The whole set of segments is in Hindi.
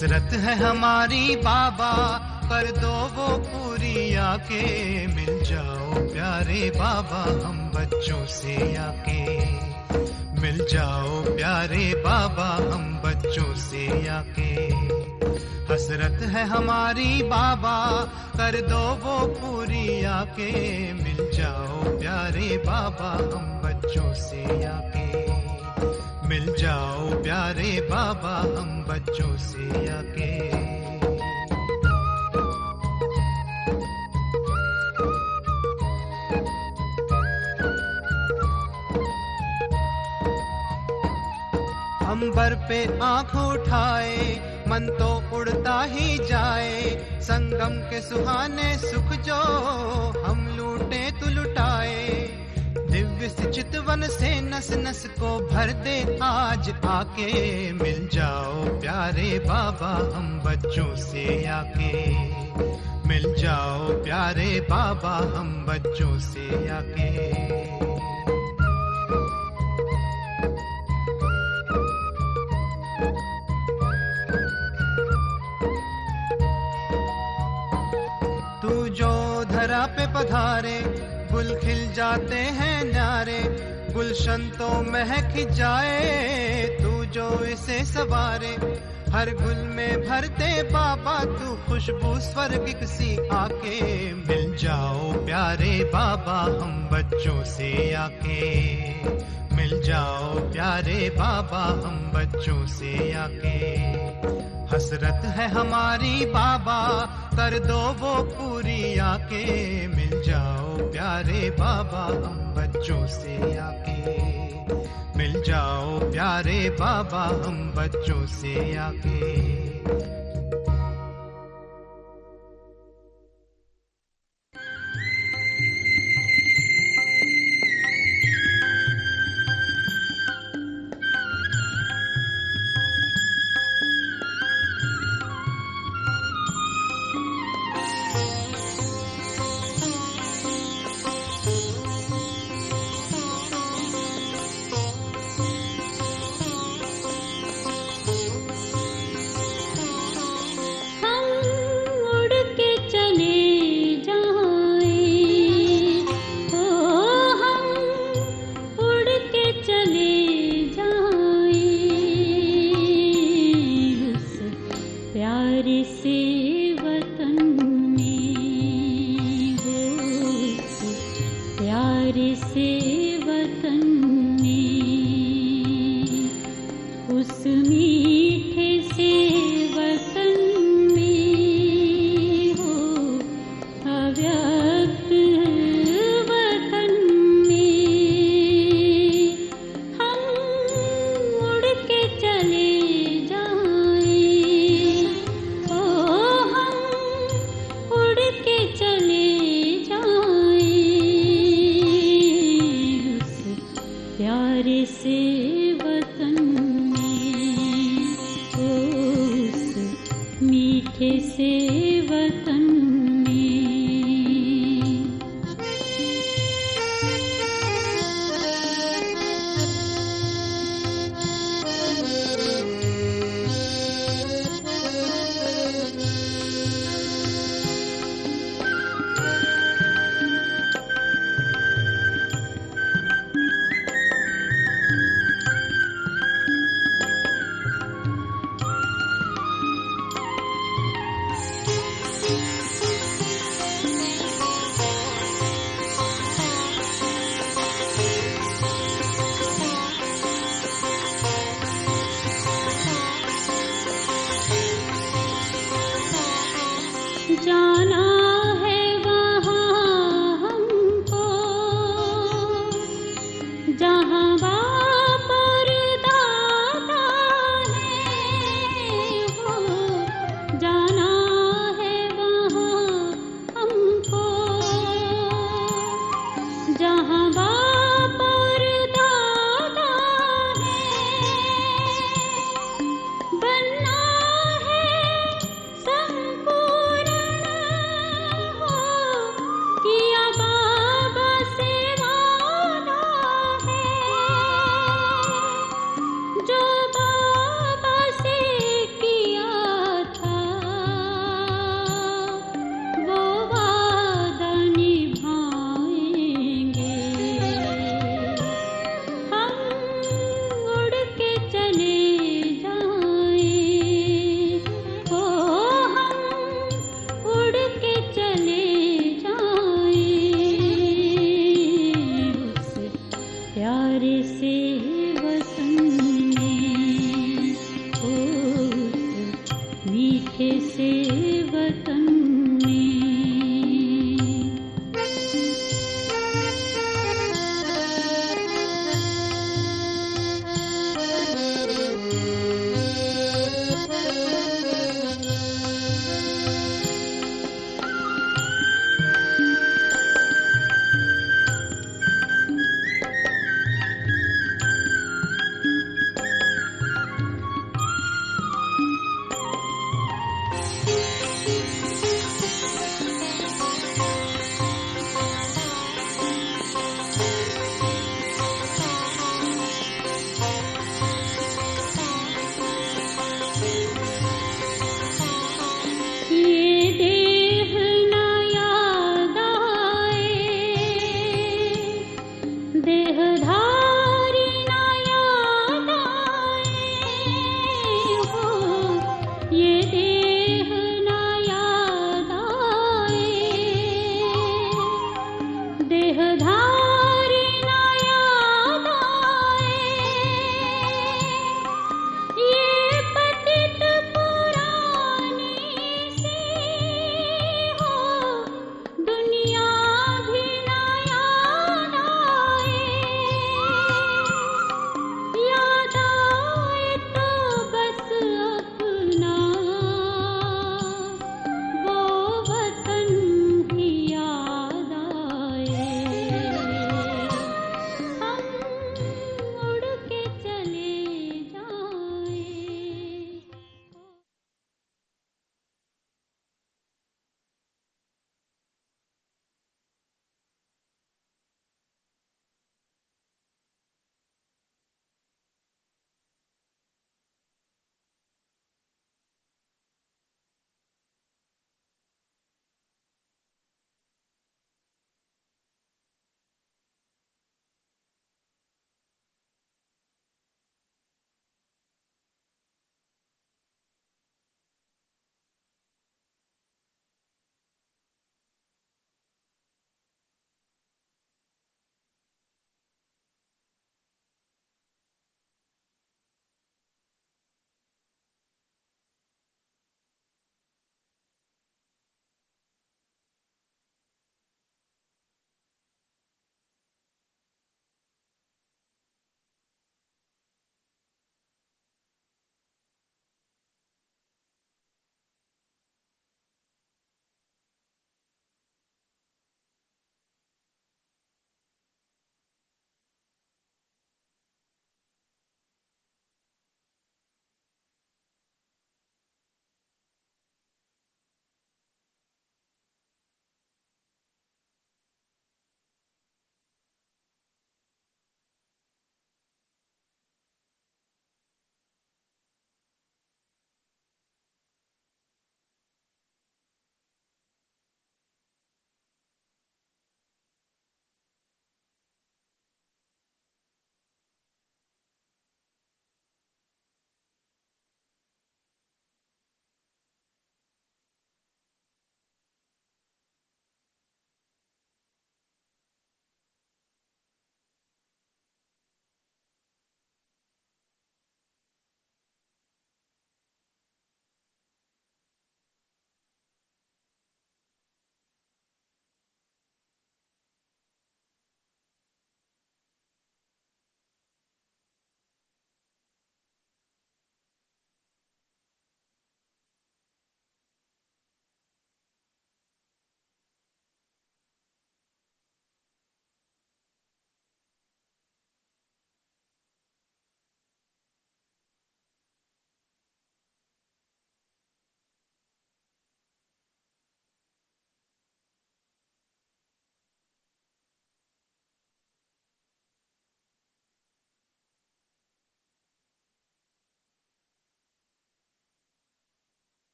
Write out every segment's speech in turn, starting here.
हसरत है हमारी बाबा, कर दो वो पूरी आके। मिल जाओ प्यारे बाबा हम बच्चों से आके। मिल जाओ प्यारे बाबा हम बच्चों से आके। हसरत है हमारी बाबा, कर दो वो पूरी आके। मिल जाओ प्यारे बाबा हम बच्चों से आके। मिल जाओ प्यारे बाबा हम बच्चों से आके। अंबर पे आंख उठाए, मन तो उड़ता ही जाए। संगम के सुहाने सुख जो हम लूटे तो लुटाए। दिव्य चितवन से नस नस को भर दे आज आके। मिल जाओ प्यारे बाबा हम बच्चों से आके। मिल जाओ प्यारे बाबा हम बच्चों से आके। तू जो धरा पे पधारे, गुल खिल जाते हैं न्यारे। गुलशन तो महक जाए, तू जो इसे सवारे। हर गुल में भरते बाबा तू खुशबू स्वर्गिक सी आके। मिल जाओ प्यारे बाबा हम बच्चों से आके। मिल जाओ प्यारे बाबा हम बच्चों से आके। हसरत है हमारी बाबा, कर दो वो पूरी आके। मिल जाओ प्यारे बाबा हम बच्चों से आके। मिल जाओ प्यारे बाबा हम बच्चों से आके। से वतन में, उस मीठे से वतन में।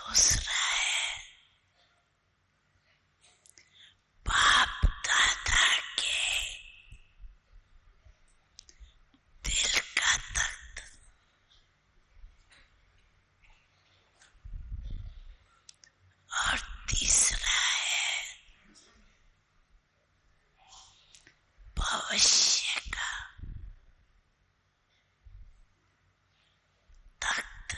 दूसरा है बाप दादा के दिल का तख्त। और तीसरा है भविष्य का तख्त।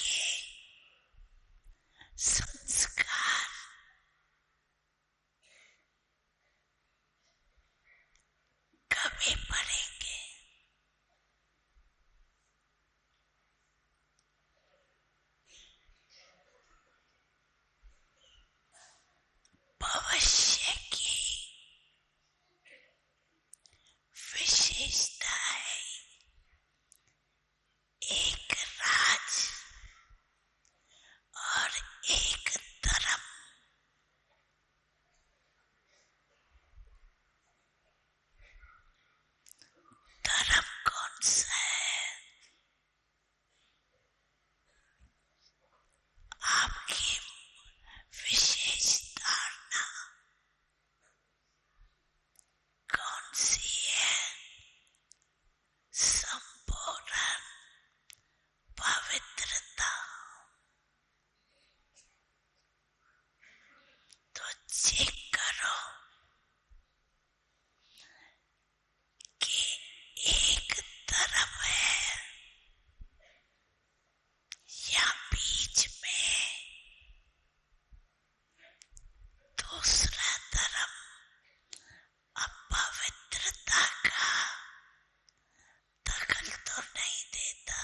के संस्कार कभी पड़ेंगे? भविष्य की विशेषता है एक राज और एक धर्म। धर्म कौन सा है? आपकी विशेष धारणा कौन सी है? संपूर्ण पवित्रता। तो चेक करो कि एक धर्म है या बीच में दूसरा धर्म अपवित्रता का दखल तो नहीं देता।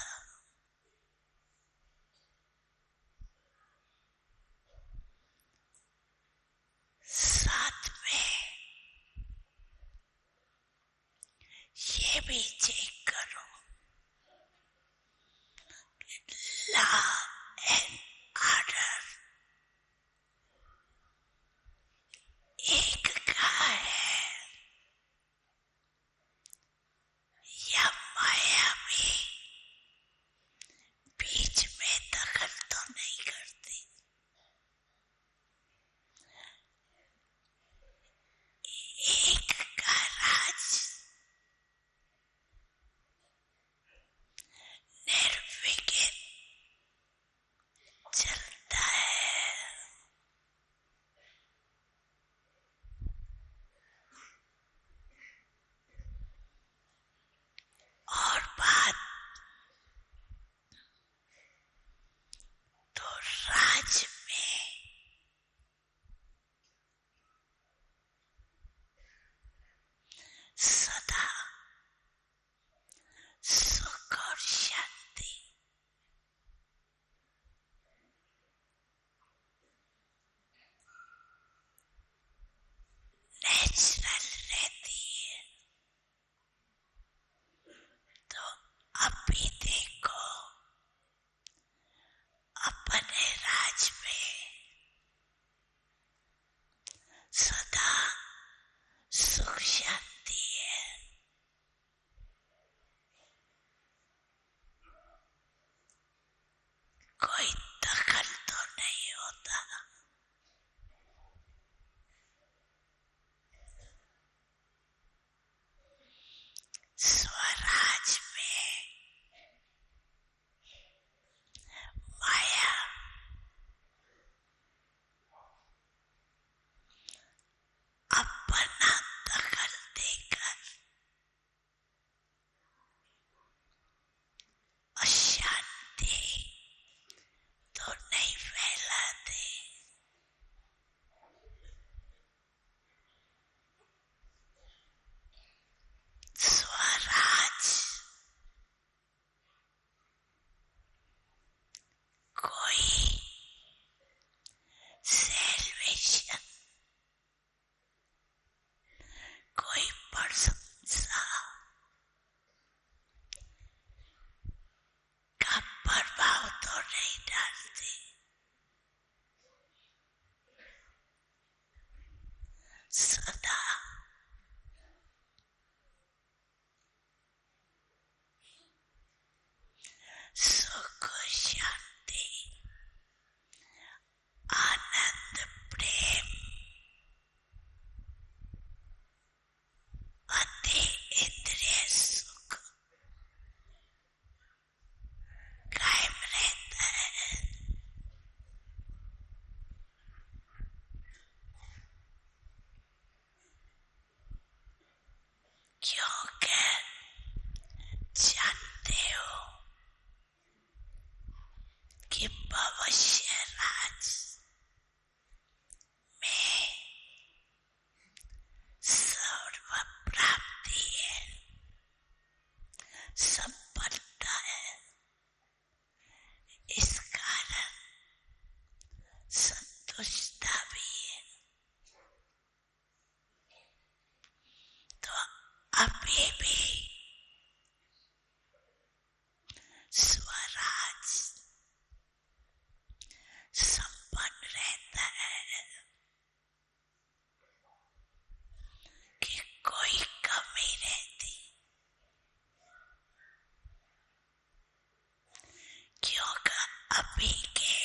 अभी के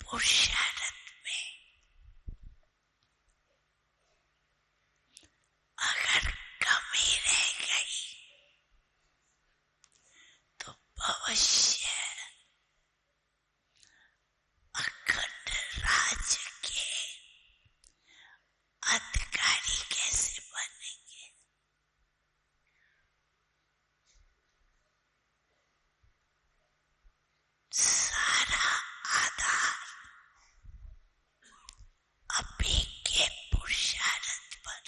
पुरुषार्थ में अगर कमी रह गई तो भविष्य अखंड राज्य के अधिकारी कैसे बनेंगे? सारा आधार अभी के पुरुषार्थ पर।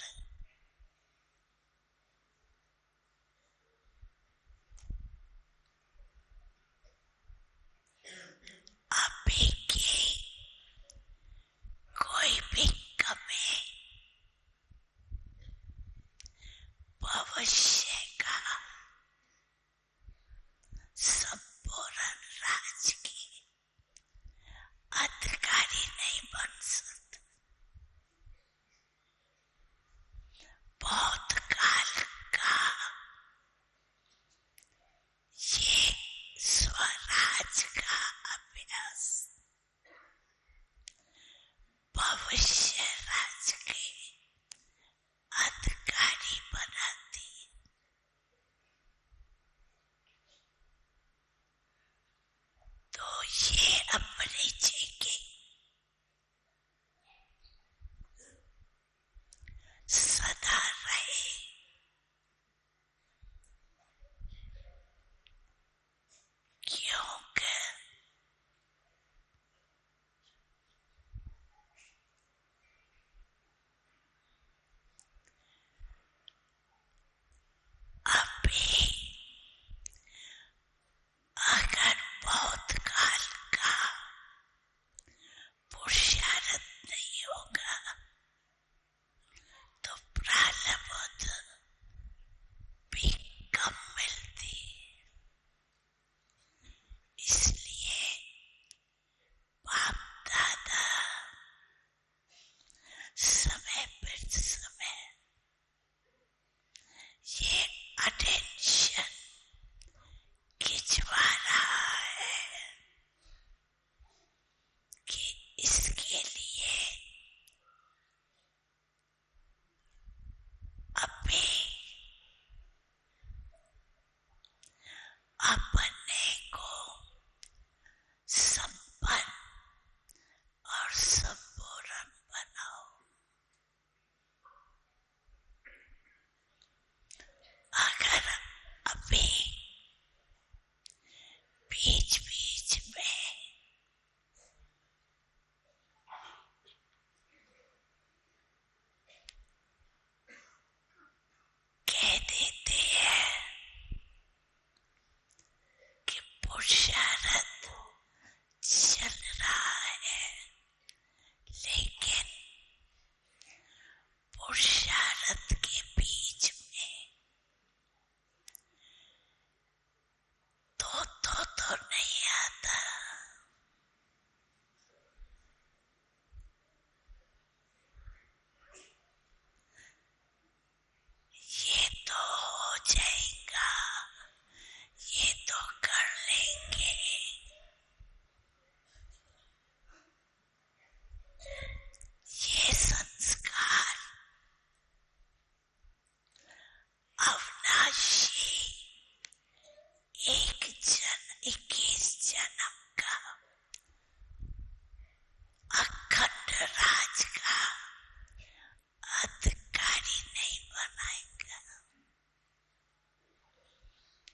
अभी की कोई भी कमी भविष्य का संपूर्ण राज्य की अधिकारी नहीं बन सकता। बहुत काल का ये स्वराज का अभ्यास भविष्य राज्य के अधिकारी बनाती। तो ये अपने की सदा रहे। क्योंकि अभी अगर बहुत काल का पुरुषार्थ नहीं होगा तो प्रारब्ध भी कम मिलती। इसलिए बाप दादा समय पर समय ये अटेंशन खिंचवा रहा है कि इसके लिए अभी अपने को संपन्न और संपूर्ण बनाओ। अगर अभी बीच बीच में कह देते हैं कि पुरुषार्थ चल रहा है, लेकिन पुरुषार्थ के बीच में तो नहीं आता। ये तो हो जाएगा, ये तो कर लेंगे। ये संस्कार अविनाशी 21 जन्म का अखंड राज का अधिकारी नहीं बनाएगा।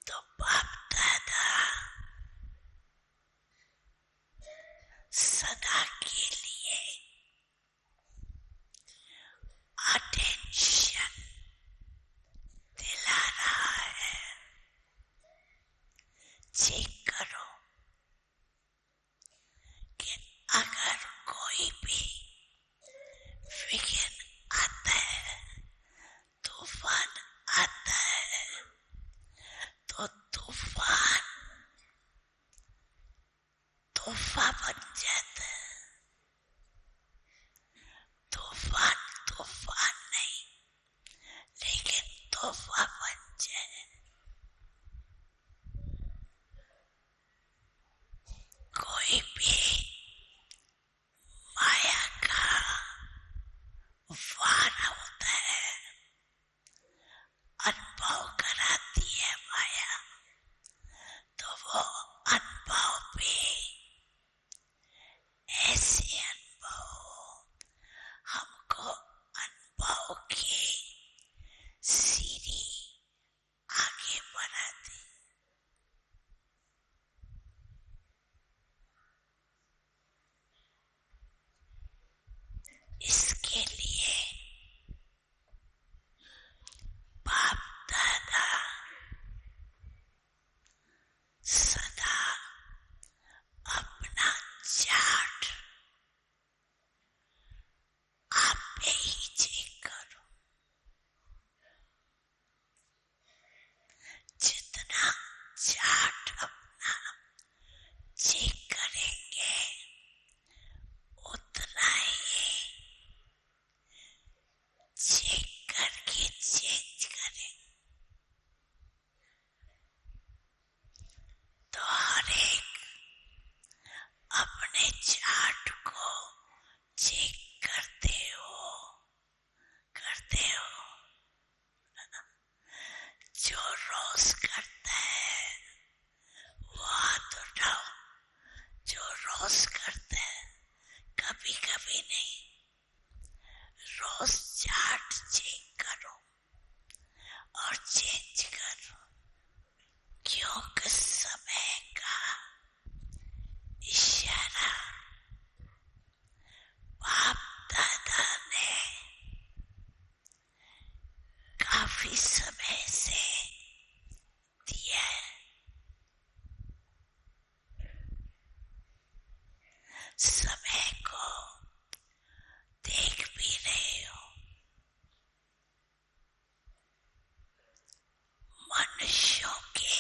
तो बाप दादा सदा के लिए अटेंशन दिला रहा है। चेक करो कि अगर कोई भी विघ्न आता है, तूफान आता है, तो तूफान बन जाता है। तूफान नहीं, लेकिन तोहफा बन जाए। काफी समय से दिया है। समय को देख भी रहे हो। मनुष्यों के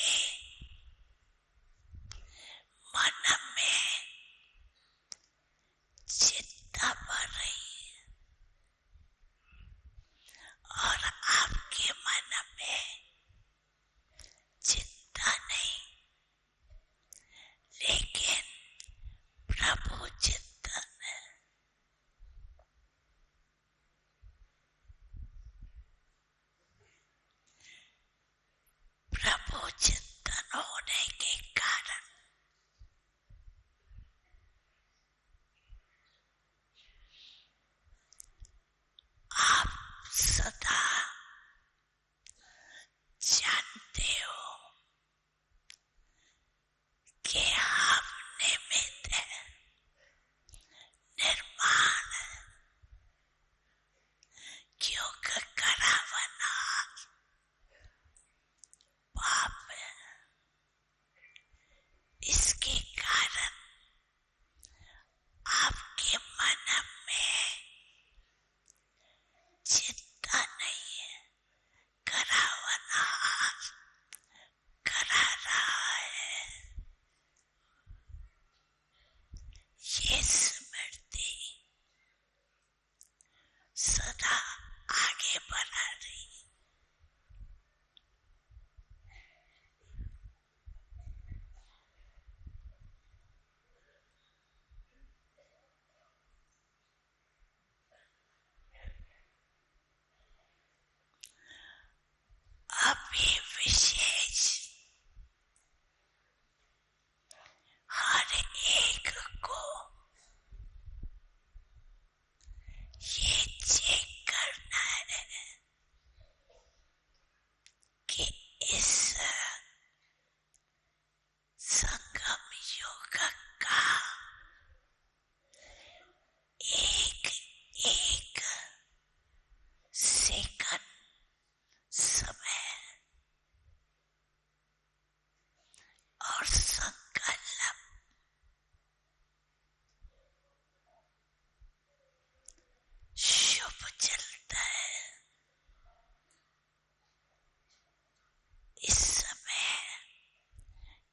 मन में चिंता बढ़ रही है और आपके मन में चिंता नहीं, लेकिन प्रभु चिंतन है। प्रभु चिंतन होने के कारण आप सदा जानते हो कि हम निमित्त है, निर्माण है, क्योंकि करावना पाप है। इसके कारण आपके मन में चिंता नहीं है, करावना करा रहा है। ये स्मृति सदा आगे बढ़ा रही। अभी विशेष हर एक को ये चेक करना है कि इस संगम योग का एक एक सेकंड समय और संकल्प शुभ चलता है। इस समय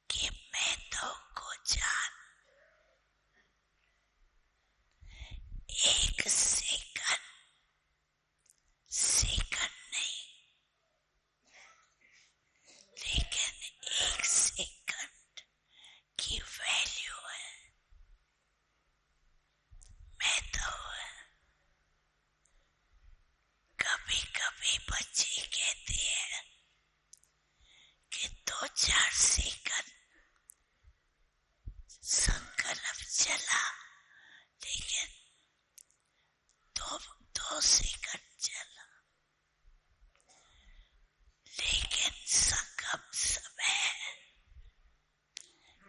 कि मैं तो को जान एक सेकंड नहीं, लेकिन एक सेकंड की वैल्यू है। मैं तो कभी कभी बच्चे कहते हैं कि 2-4 सेकंड संकल्प चला, लेकिन दो सेकंड चला, लेकिन संगम समय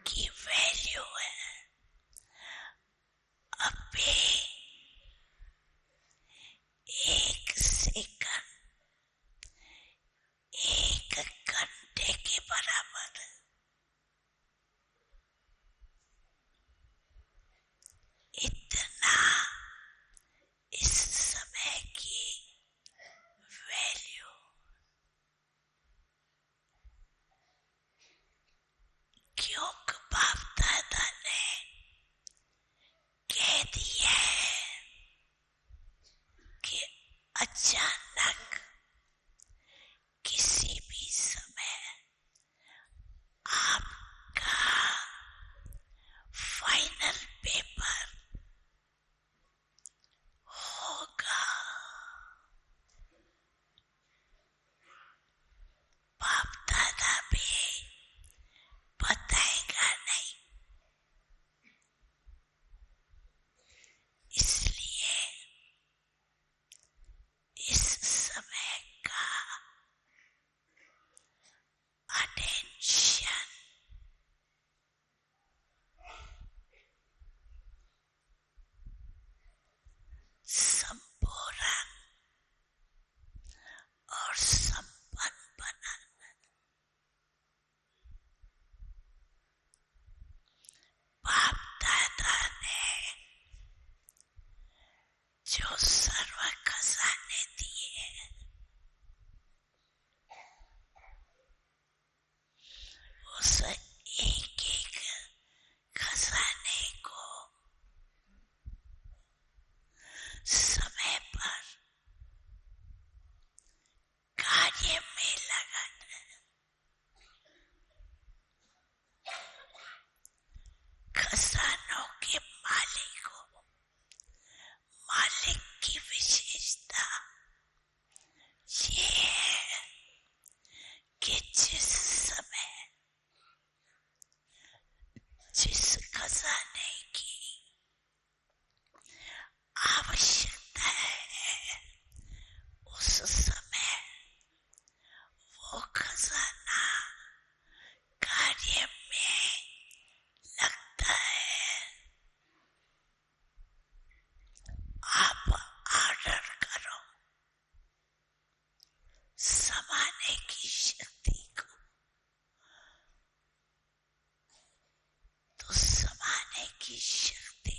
की वैल्यू है। अभी एक सेकंड 1 घंटे के बराबर है। खजानों के मालिक हो। मालिक की विशेषता ये है कि जिस समय जिस खजाने की आवश्यकता है उस समय वो खजाना कार्य में लगता है। आप ऑर्डर करो, समाने की शक्ति को, तो समाने की शक्ति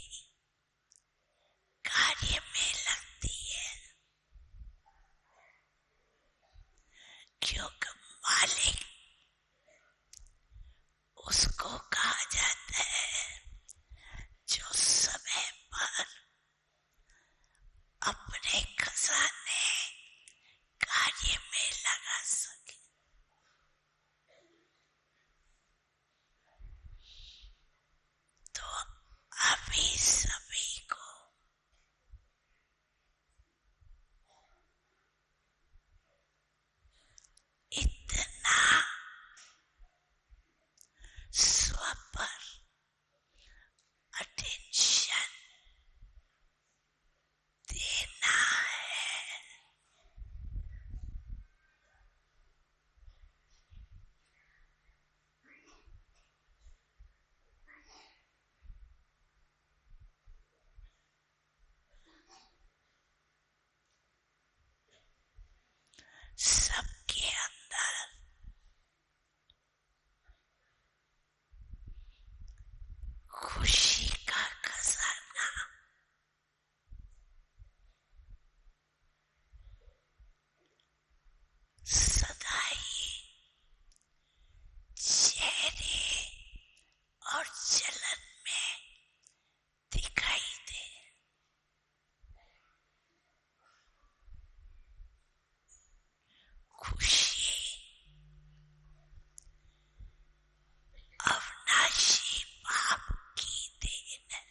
कार्य में लगती है, क्योंकि मालिक उसको कहा जाता है जो समय पर अपने खजाने कार्य में लगा सके। तो अभी सभी को इतना स्व पर अटेंशन देना है। सबके अंदर खुशी का खजाना सदा ही चेहरे और चलन में दिखाई दे। खुशी अविनाशी बाप की देन है।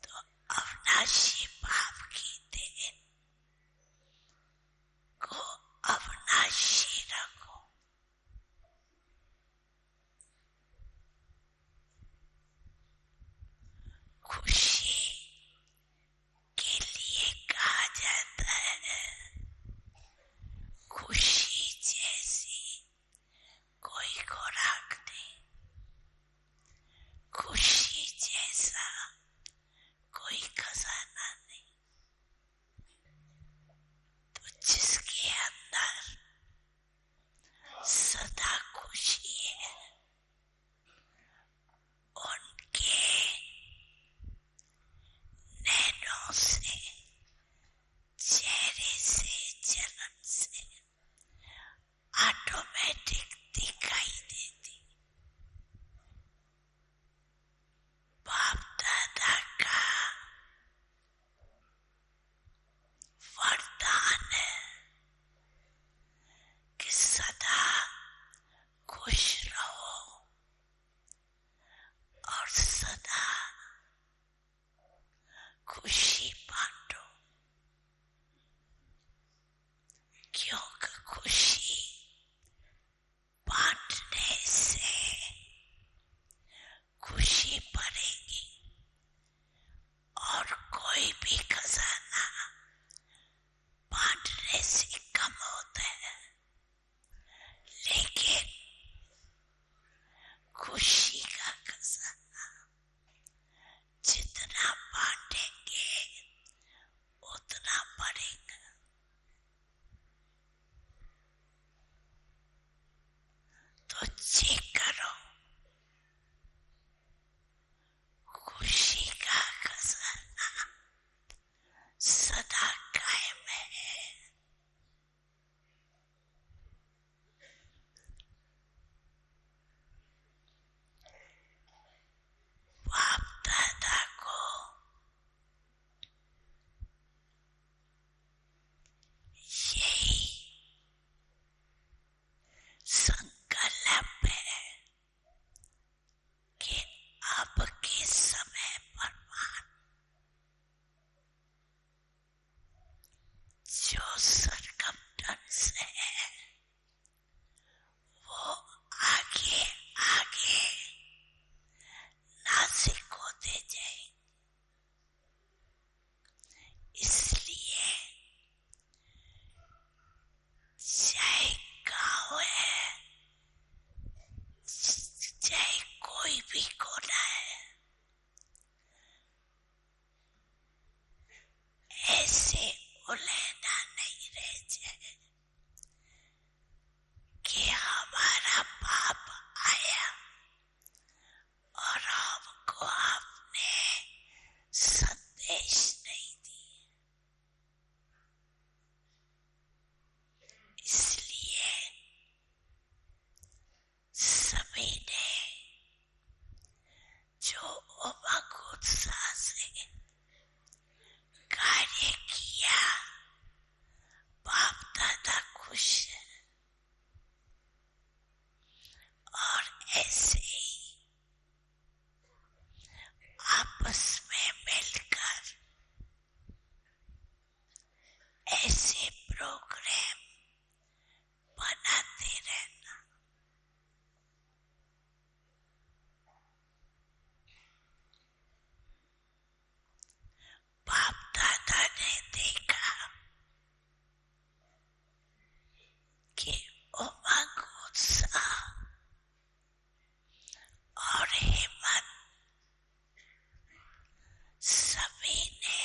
तो अविनाशी बाप की देन को अविनाशी रखो। खुशी के लिए कहा जाता है खुशी जैसी कोई खुराक नहीं, खुशी जैसा कोई खजाना नहीं। तो जिसके अंदर सदा खुशी है उनके नैनों से, चेहरे से, चलन से ऑटोमेटिक दिखाई देती। बाप दादा का वरदान है कि सदा खुश रहो और सदा खुशी बांटो, क्योंकि खुशी बांटने से खुशी बढ़ेगी। और कोई भी खजाना बांटने से कम होता है, लेकिन खुशी का खजाना जितना बांटेंगे उतना बढ़ेगा। तो चेक करो, खुशी का खजाना सदा कायम है। कोई भी कोना है, ऐसे उलझना नहीं रह जाए कि हमारा बाप आया और हमको आपने संदेश नहीं दिए। इसलिए सभी ने जो उमंग उत्साह से कार्य किया, बाप दादा खुश है। और ऐसे ही आपस में मिलकर ऐसे प्रोग्राम बनाते रहना। बाप दादा ने देखा कि उमंग उत्साह और हिम्मत सभी ने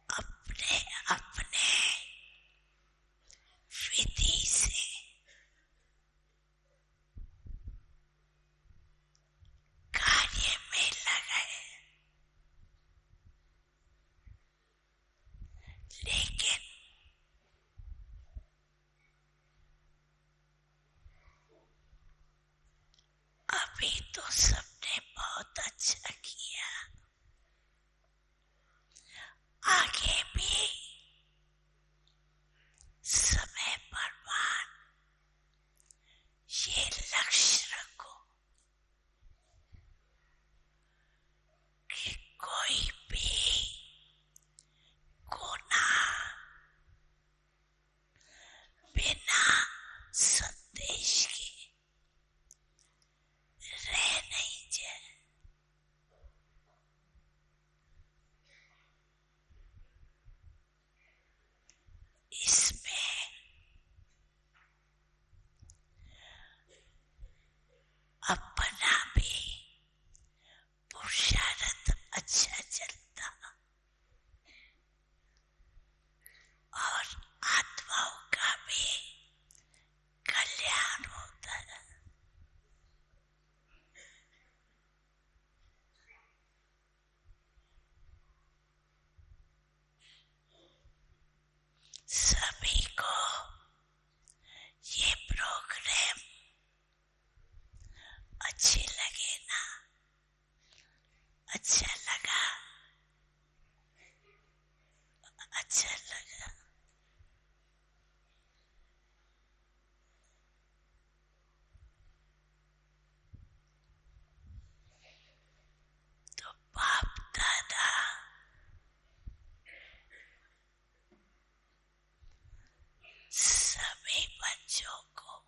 अपने अपने विधि से कार्य में लगाए, लेकिन अभी तो सबने बहुत अच्छा किया। आगे भी समय पर मान ये लक्ष्य रखो कि कोई भी कोना बिना संदेश के रह नहीं जाए। इसमें अपना भी पुरुषार्थ अच्छा चलता और आत्माओं का भी कल्याण होता है। सभी को ये प्रोग्राम अच्छे लगे ना? अच्छा लगा? अच्छा लगा तो बाप दादा सभी बच्चों को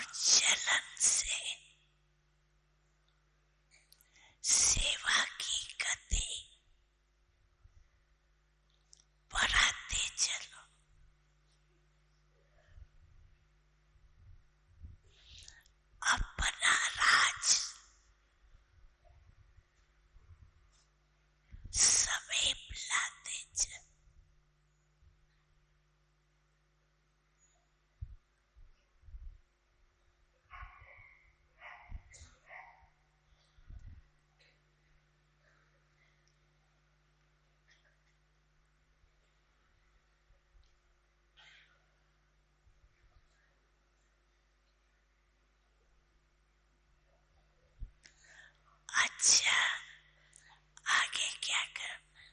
और जलन से सेवा की गति बढ़ाते चलो। अपना राज समीप लाते चलो। अच्छा, आगे क्या करना?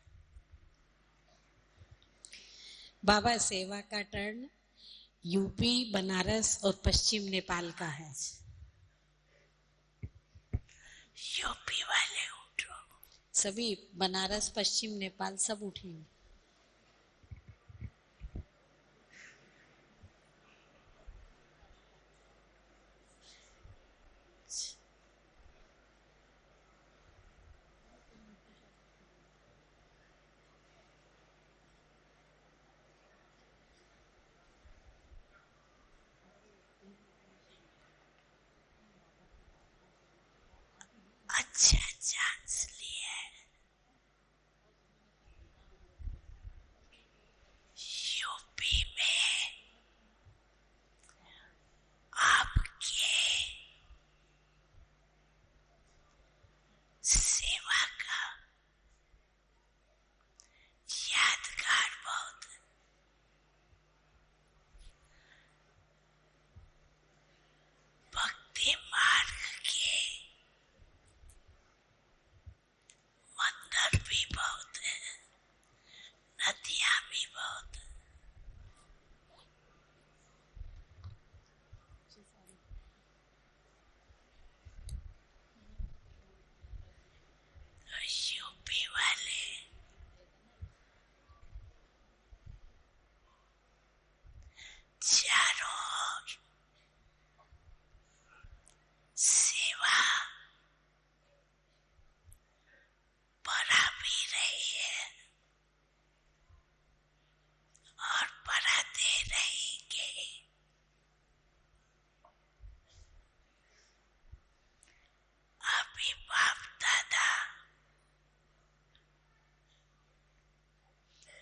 बाबा सेवा का टर्न यूपी, बनारस और पश्चिम नेपाल का है। यूपी वाले उठो। सभी बनारस, पश्चिम नेपाल सब उठेंगे। अच्छा चांस लिया है। यूपी में आपके सेवा का यादगार बहुत भक्ति मार्ग के मंदिर भी बहुत है, नदियां भी बहुत है। यूपी वाले चारों ओर सेवा बढ़ा भी रही है और बढ़ाते रहेंगे। अभी बाप दादा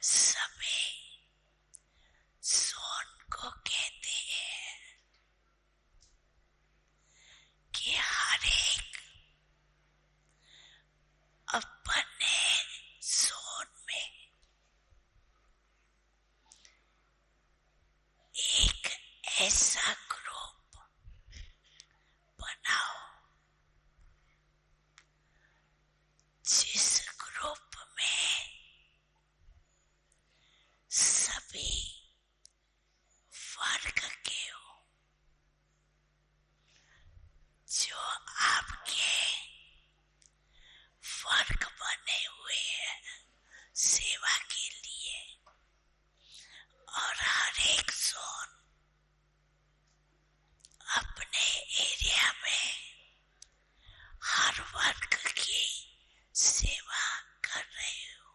सभी सोन को कहते हैं कि हर एक अपने सोन में एक ऐसा ग्रुप बनाओ जिस ग्रुप में सभी वर्ग के हो, जो आपके वर्ग बने हुए हैं सेवा के लिए। और हर एक जोन अपने एरिया में हर वर्ग की सेवा कर रहे हो,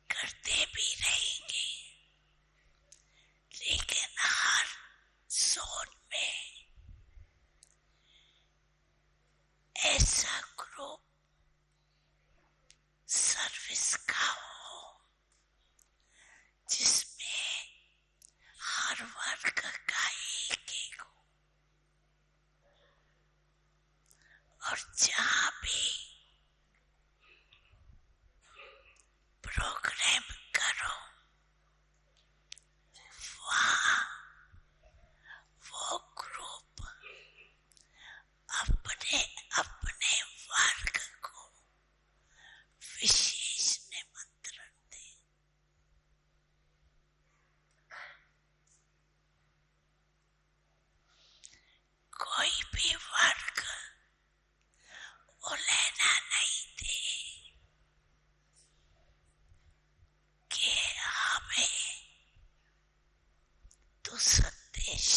करते भी रहेंगे। लेकिन हर जोन में ऐसा ग्रुप सर्विस का हो जिसमें हर वर्ग का एक हो। और जहां भी प्रोग्राम करो वहां वो ग्रुप अपने अपने वर्ग को विशेष निमंत्रण दे। कोई भी वर्ग वो लेना नहीं दे कि हमें तो संदेश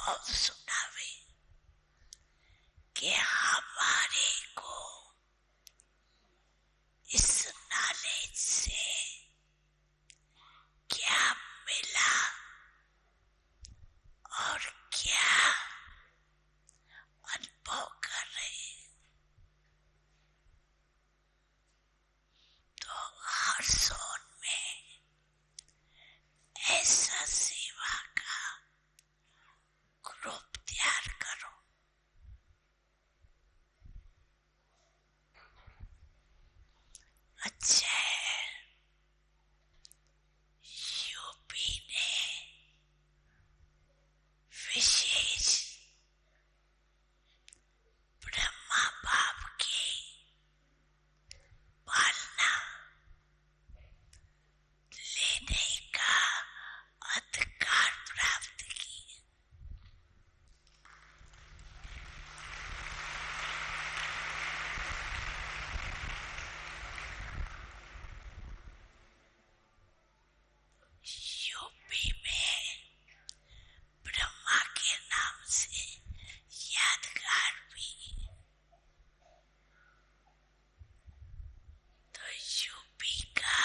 अनुभव सुनावे कि हमारे को इस नॉलेज से क्या मिला और क्या अनुभव कर रहे। तो हर जोन में ऐसा सेवा का ग्रुप तैयार करो। अच्छा है, यूपी ने विशेष ब्रह्मा बाप की पालना लेने का अधिकार प्राप्त की। यूपी में ब्रह्मा के नाम से यादगार भी। तो यूपी का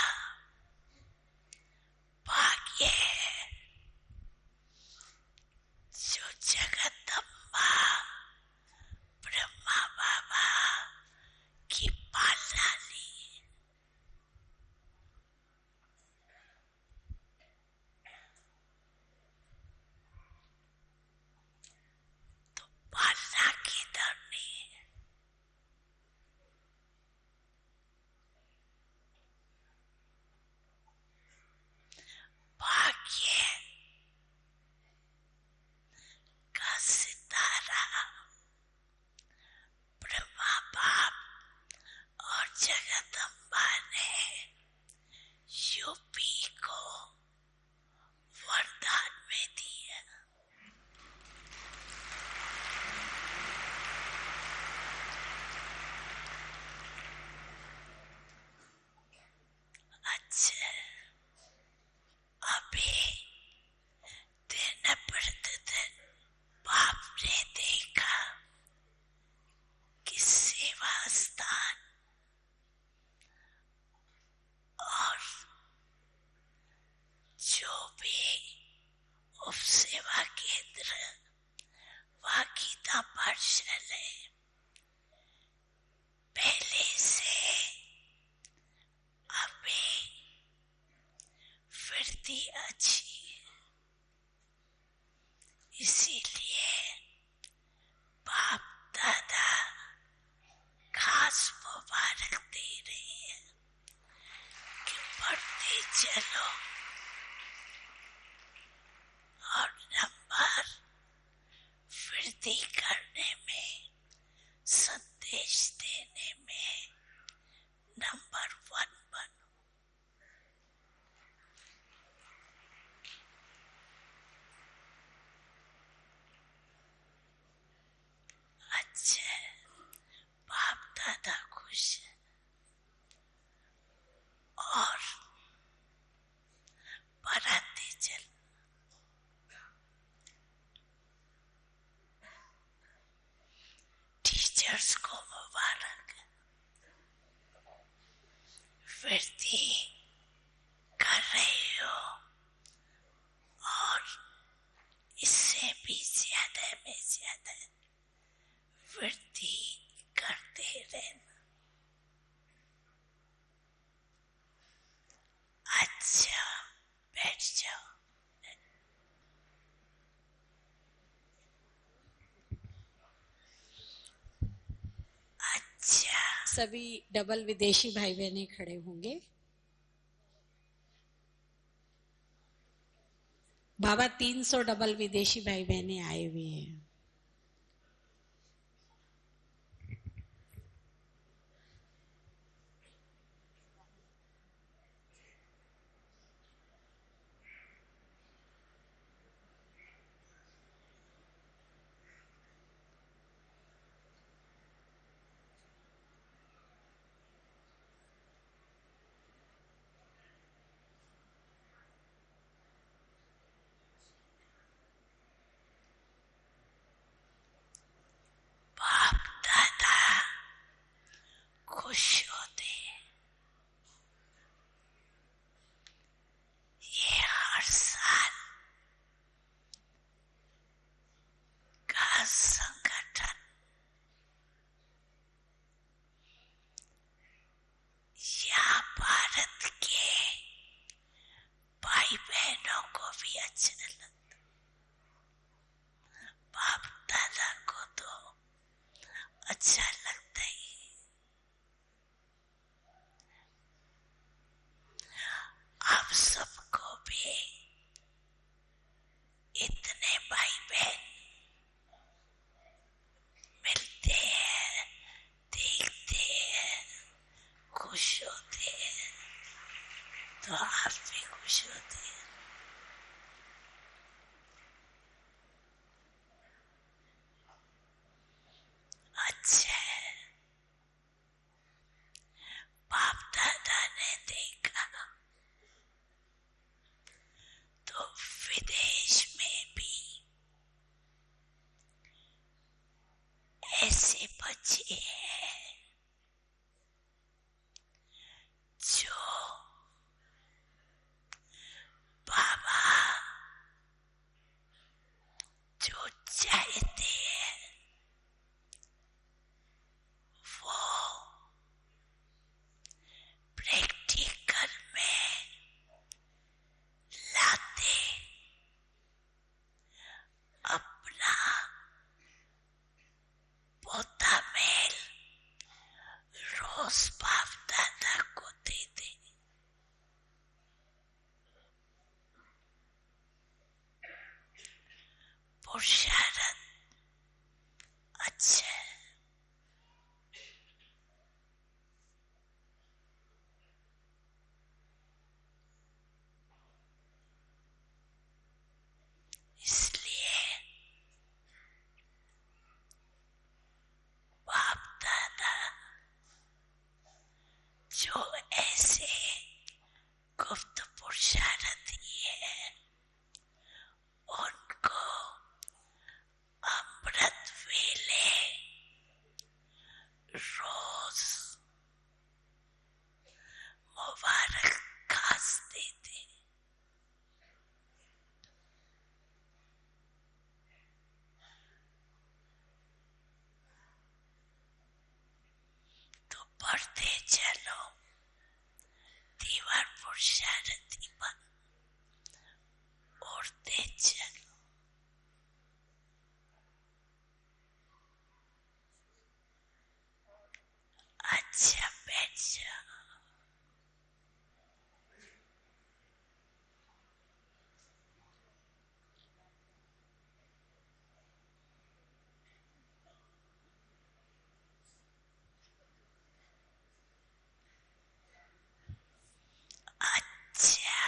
भाग्य है जो जगदम्बा ब्रह्मा बाबा की पालना ली। तो पालना किधर नहीं है। भाग्य का सितारा ब्रह्मा बाप और जगदम्बा ने यूपी को वरदान में दिया। अच्छा, अभी दिन प्रतिदिन बाप ने देखा कि सेवा स्थान और जो भी उप सेवा केंद्र व गीता पाठशाला पहले से अभी वृद्धि अच्छी है। इसीलिए बाप दादा खास मुबारक दे रहे हैं कि बढ़ते चलो और नंबर वृद्धि करने में, संदेश देने में नंबर 1 बनो। अच्छा, बाप दादा खुश और बढ़ाते चल। टीचर्स को मुबारक, वृद्धि कर रहे हो और इससे भी ज्यादा में ज्यादा वृद्धि करते रहना। अच्छा, बैठ जाओ। अच्छा, सभी डबल विदेशी भाई बहने खड़े होंगे। बाबा 300 डबल विदेशी भाई बहने आए हुए हैं। मुझे है जो बाबा जो चाहते हैं वो प्रैक्टिकल में लाते अपना पोता मेल रोज बाप दादा को देते। पुरुषार्थ अच्छा इसलिए बाप दादा जो ऐसे गुप्त पुरुषार्थ दिए उनको अमृत वेले रोज मुबारक खास देते। तो पढ़ते चलो दीवार पुरुषार्थी बन उड़ते चलो। अच्छा बैठ जाओ। अच्छा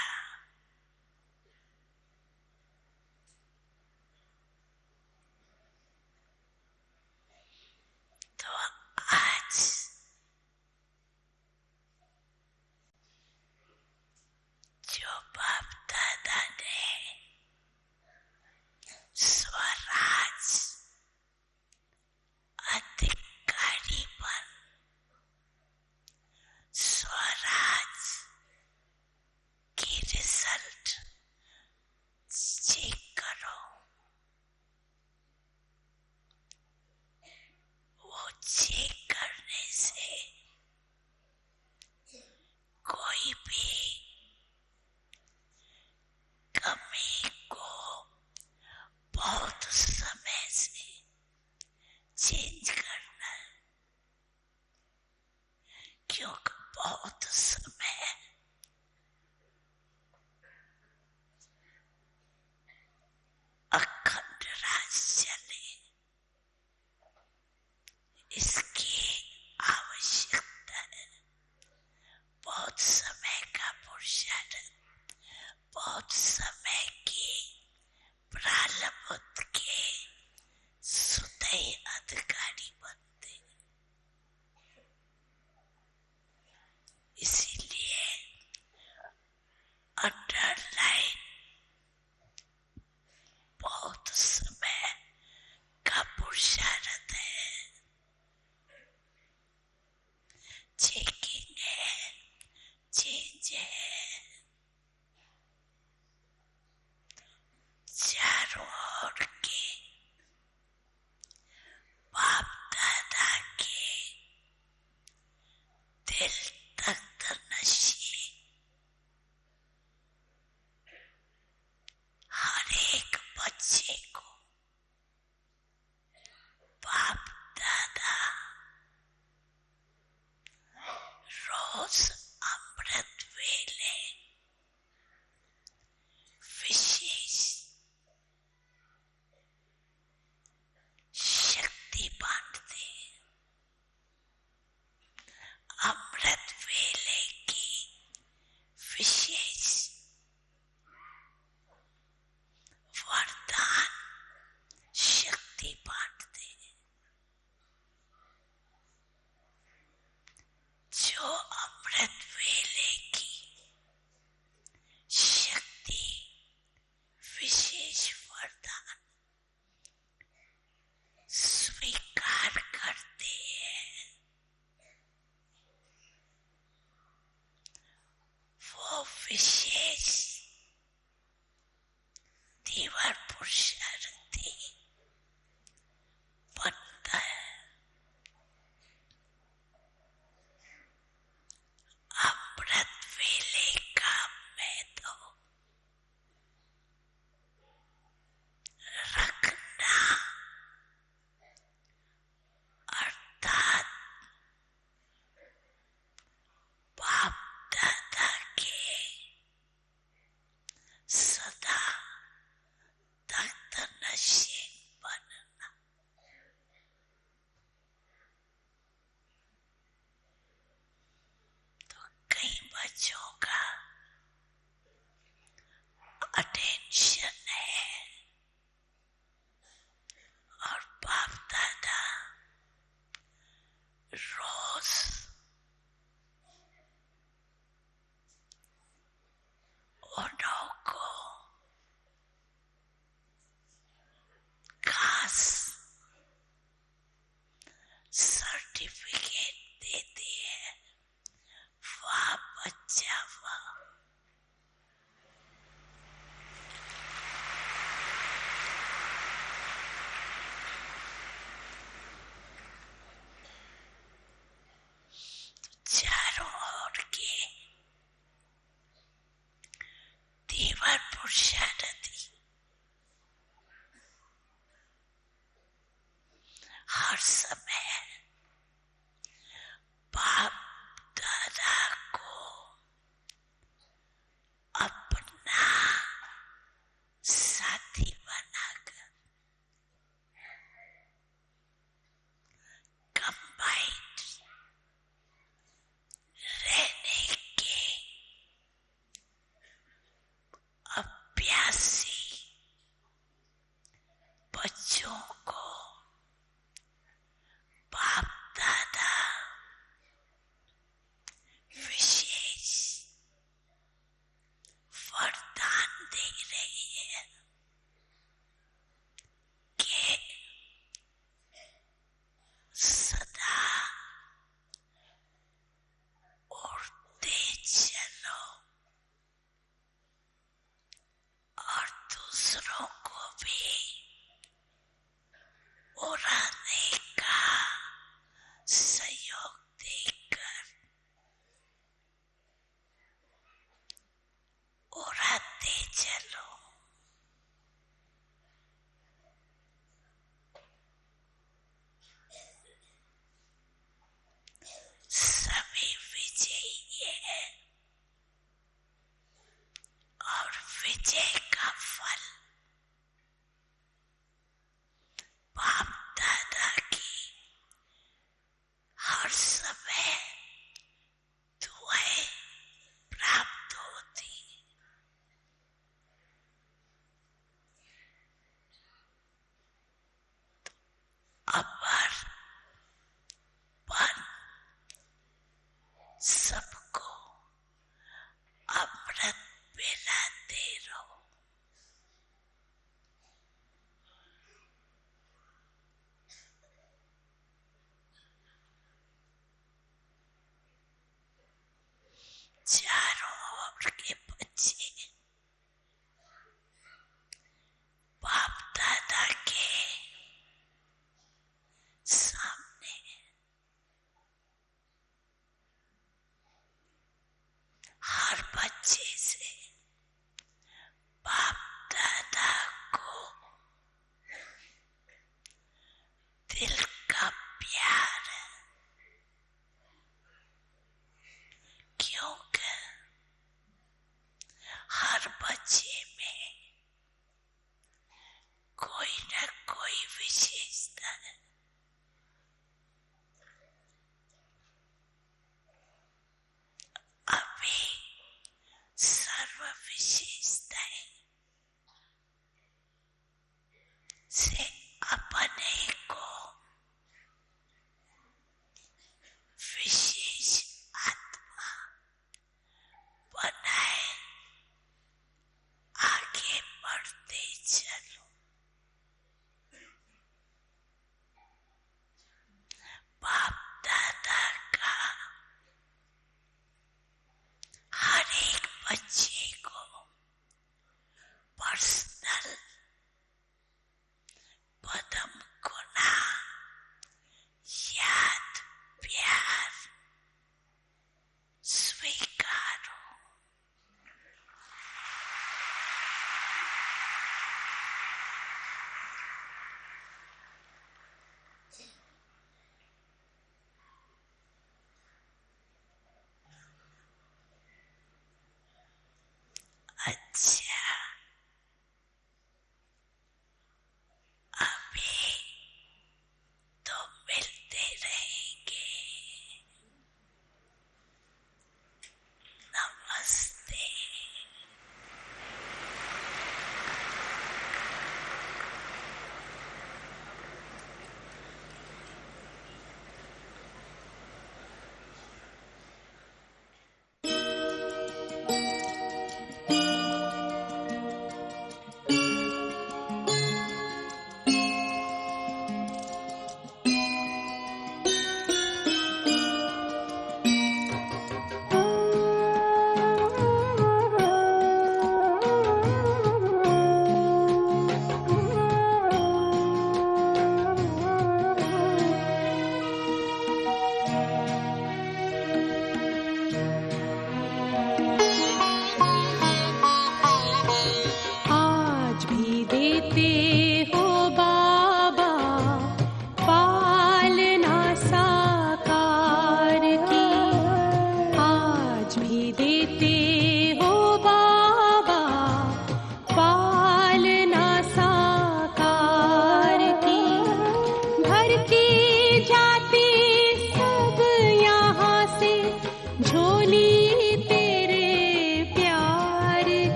समय बाप दादा को अपना साथी बनाकर कंबाइंड रहने के अभ्यासी बच्चों को बाप दादा विशेष वरदान दे रही है कि सदा उड़ते चलो और दूसरों को भी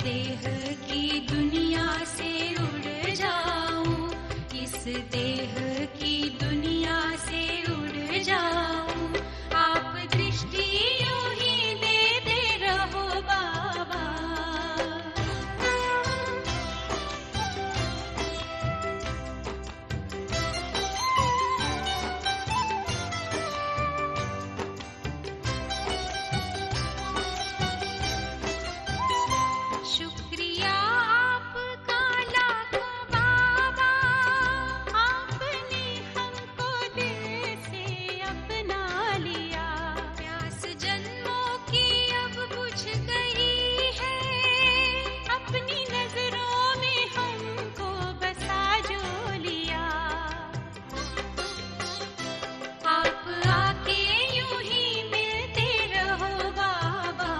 देह की दुनिया से उड़ जाऊं, इस देह की दुनिया से उड़ जाऊं। आप दृष्टि यूं ही देते रहो बाबा। शुक्रिया आपका लाखों बाबा, आपने हमको दिल से अपना लिया। प्यास जन्मों की अब बुझ गई है, अपनी नजरों में हमको बसा जो लिया। आप आके यूं ही मिलते रहो बाबा,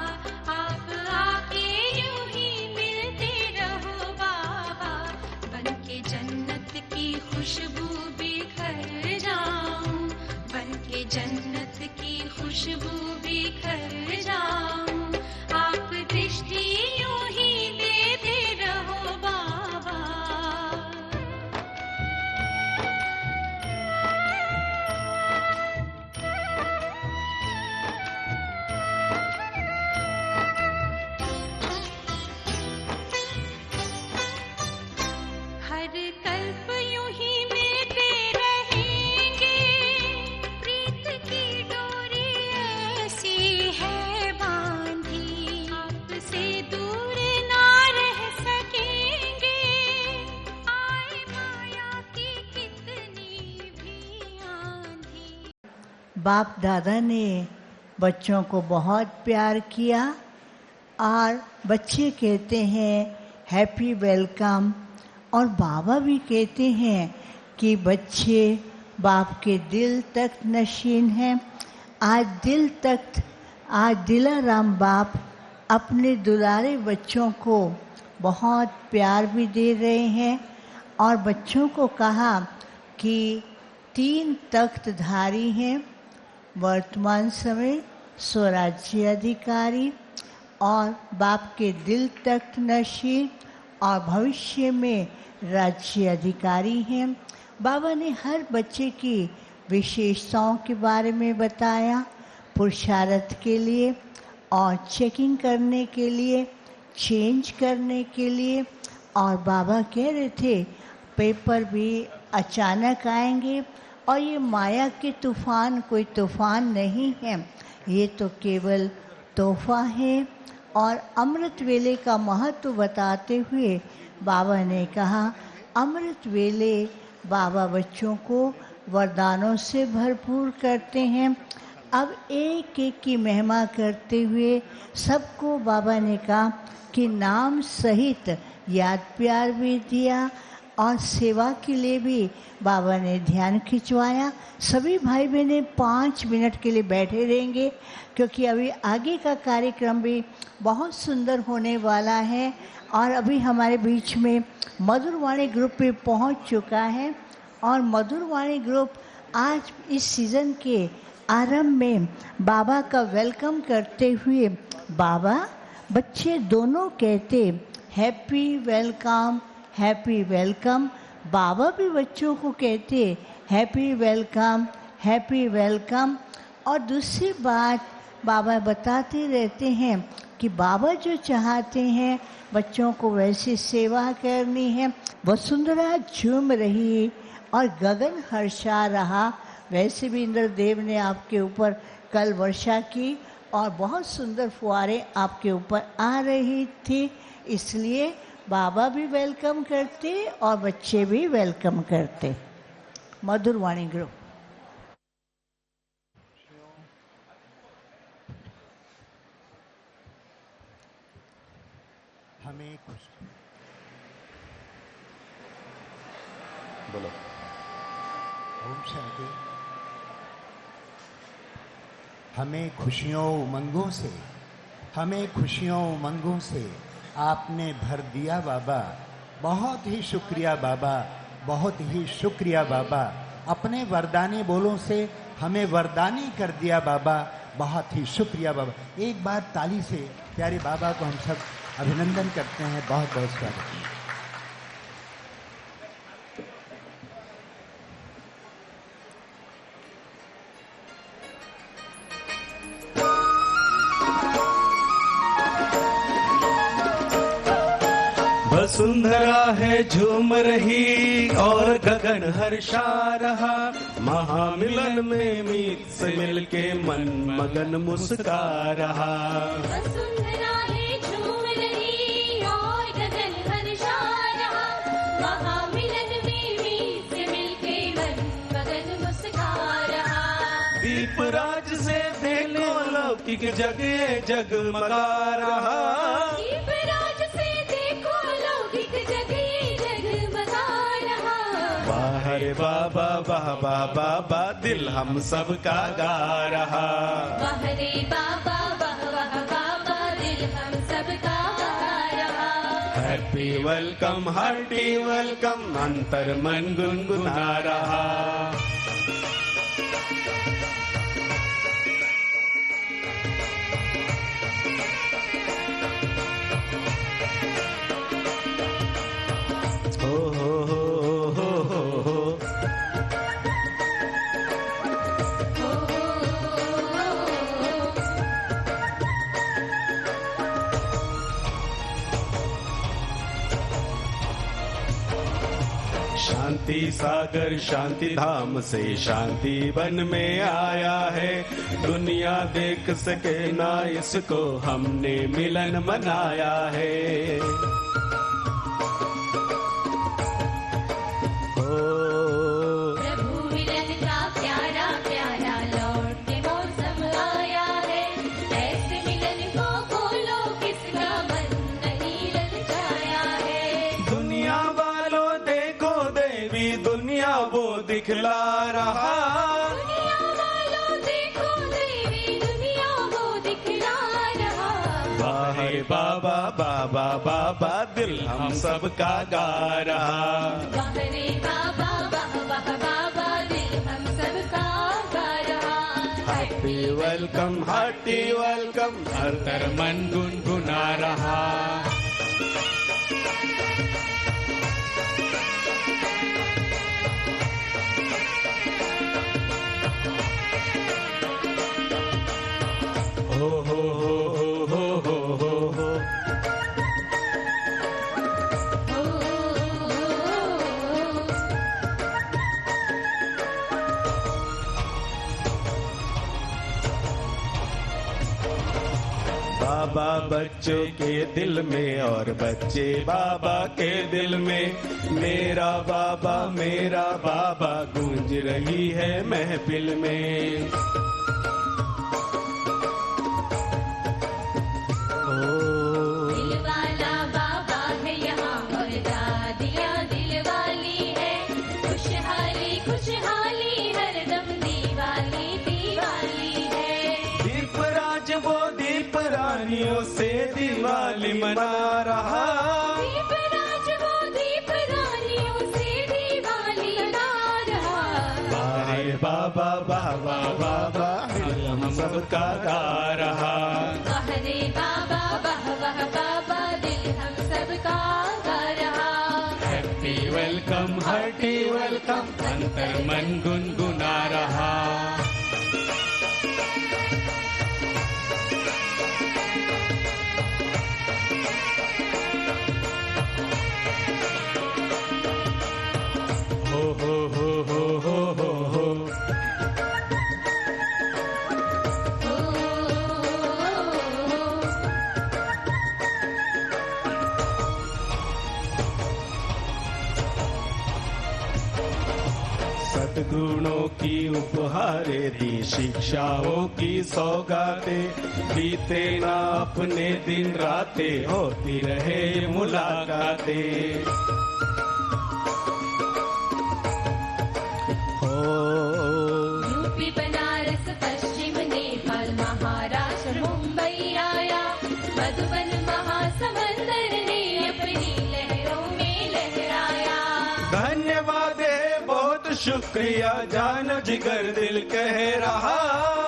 आप आके यूं ही मिलते रहो बाबा। बनके जन्नत की खुशबू बिखर जाऊं, बनके जन्नत की खुशबू बिखर जाऊं। आप दृष्टि यूं ही देते रहो बाबा। हर कल्प यूं ही मिलते रहेंगे, प्रीत की डोरी ऐसी है बांधी। आपसे दूर ना रह सकेंगे, आए माया की कितनी भी आंधी। बाप दादा ने बच्चों को बहुत प्यार किया और बच्चे कहते हैं हैप्पी वेलकम, और बाबा भी कहते हैं कि बच्चे बाप के दिल तक नशीन हैं। आज दिलाराम बाप अपने दुलारे बच्चों को बहुत प्यार भी दे रहे हैं और बच्चों को कहा कि 3 तख्तधारी हैं, वर्तमान समय स्वराज्य अधिकारी और बाप के दिल तख्त नशीन और भविष्य में राज्य अधिकारी हैं। बाबा ने हर बच्चे की विशेषताओं के बारे में बताया, पुरुषार्थ के लिए और चेकिंग करने के लिए, चेंज करने के लिए। और बाबा कह रहे थे पेपर भी अचानक आएंगे और ये माया के तूफान कोई तूफान नहीं है, ये तो केवल तोहफा है। और अमृत वेले का महत्व बताते हुए बाबा ने कहा अमृत वेले बाबा बच्चों को वरदानों से भरपूर करते हैं। अब एक एक की महिमा करते हुए सबको बाबा ने कहा कि नाम सहित याद प्यार भी दिया और सेवा के लिए भी बाबा ने ध्यान खिंचवाया। सभी भाई बहनें 5 मिनट के लिए बैठे रहेंगे क्योंकि अभी आगे का कार्यक्रम भी बहुत सुंदर होने वाला है। और अभी हमारे बीच में मधुरवाणी ग्रुप भी पहुंच चुका है और मधुरवाणी ग्रुप आज इस सीज़न के आरंभ में बाबा का वेलकम करते हुए बाबा बच्चे दोनों कहते हैप्पी वेलकम हैप्पी वेलकम। बाबा भी बच्चों को कहते हैप्पी वेलकम हैप्पी वेलकम। और दूसरी बात बाबा बताते रहते हैं कि बाबा जो चाहते हैं बच्चों को वैसी सेवा करनी है। वसुंधरा झूम रही और गगन हर्षा रहा। वैसे भी इंद्रदेव ने आपके ऊपर कल वर्षा की और बहुत सुंदर फुहारें आपके ऊपर आ रही थी, इसलिए बाबा भी वेलकम करते और बच्चे भी वेलकम करते। मधुरवाणी ग्रुप। हमें खुश बोलो ओम शांति। हमें खुशियों उमंगों से आपने भर दिया बाबा। बहुत ही शुक्रिया बाबा, बहुत ही शुक्रिया बाबा। अपने वरदानी बोलों से हमें वरदानी कर दिया बाबा। बहुत ही शुक्रिया बाबा। एक बार ताली से प्यारे बाबा को हम सब अभिनंदन करते हैं, बहुत बहुत स्वागत है। वसुंधरा है झूम रही और गगन हर्षा रहा, महामिलन में मीत से मिलके मन मगन मुस्का रहा। वसुंधरा है झूम रही और गगन हर्षा रहा, महामिलन में मीत से मिलके मन मगन मुस्का रहा। दीप राज से देखो लौकिक जग ये जगमगा रहा, दीप राज से देखो लौकिक जग ये जगमगा रहा। वाह रे बाबा वाह बाबा बा दिल हम सबका गा रहा। वाह रे बाबा वाह वाह बाबा दिल हम सबका गा रहा। हैप्पी वेलकम हार्टी वेलकम अंतर मन गुनगुना रहा। हो हो हो हो हो हो शांति सागर शांति धाम से शांति वन में आया है, दुनिया देख सके ना इसको हमने मिलन मनाया है। प्रभु मिलन का प्यारा प्यारा लौट के मौसम आया है, ऐसे मिलन को खोलो किसका मन नहीं ललचाया है। दुनिया वालों देखो देवी दुनिया वो दिखला रहा, दुनिया वालों देखो देवी दुनिया वो दिखला रहा। वाह रे बाबा बाबा बाबा दिल हम सबका गा रहा। वाह रे बाबा वाह वाह बाबा दिल हम सबका गा रहा। हैप्पी वेलकम हार्टी वेलकम हर तर मन गुनगुना रहा। हो हो हो हो हो हो हो बाबा बच्चों के दिल में और बच्चे बाबा के दिल में, मेरा बाबा गूंज रही है महफिल में। दिल वाला बाबा है यहाँ और दादियाँ दिल वाली है, खुशहाली खुशहाली हरदम दीवाली दीवाली है। दीप राज वो दीप रानियों से दिवाली मना रहा, दीप राज वो दीप रानियों से दिवाली मना रहा। वाह रे बाबा बाबा बाबा हम सबका गा रहा। वाह रे बाबा वाह वाह बाबा दिल हम सबका गा रहा। हैप्पी वेलकम हार्टी वेलकम अंतर मन गुनगुना रहा। हो हो हो हो हो हो हो सद्गुणों की उपहारे दी शिक्षाओं की सौगाते, बीते ना अपने दिन राते होती रहे मुलाकातें। यूपी बनारस पश्चिम नेपाल महाराष्ट्र मुंबई आया, मधुबन महासमंदर ने अपनी लहरों में लहराया। धन्यवाद है बहुत शुक्रिया जान जिगर दिल कह रहा।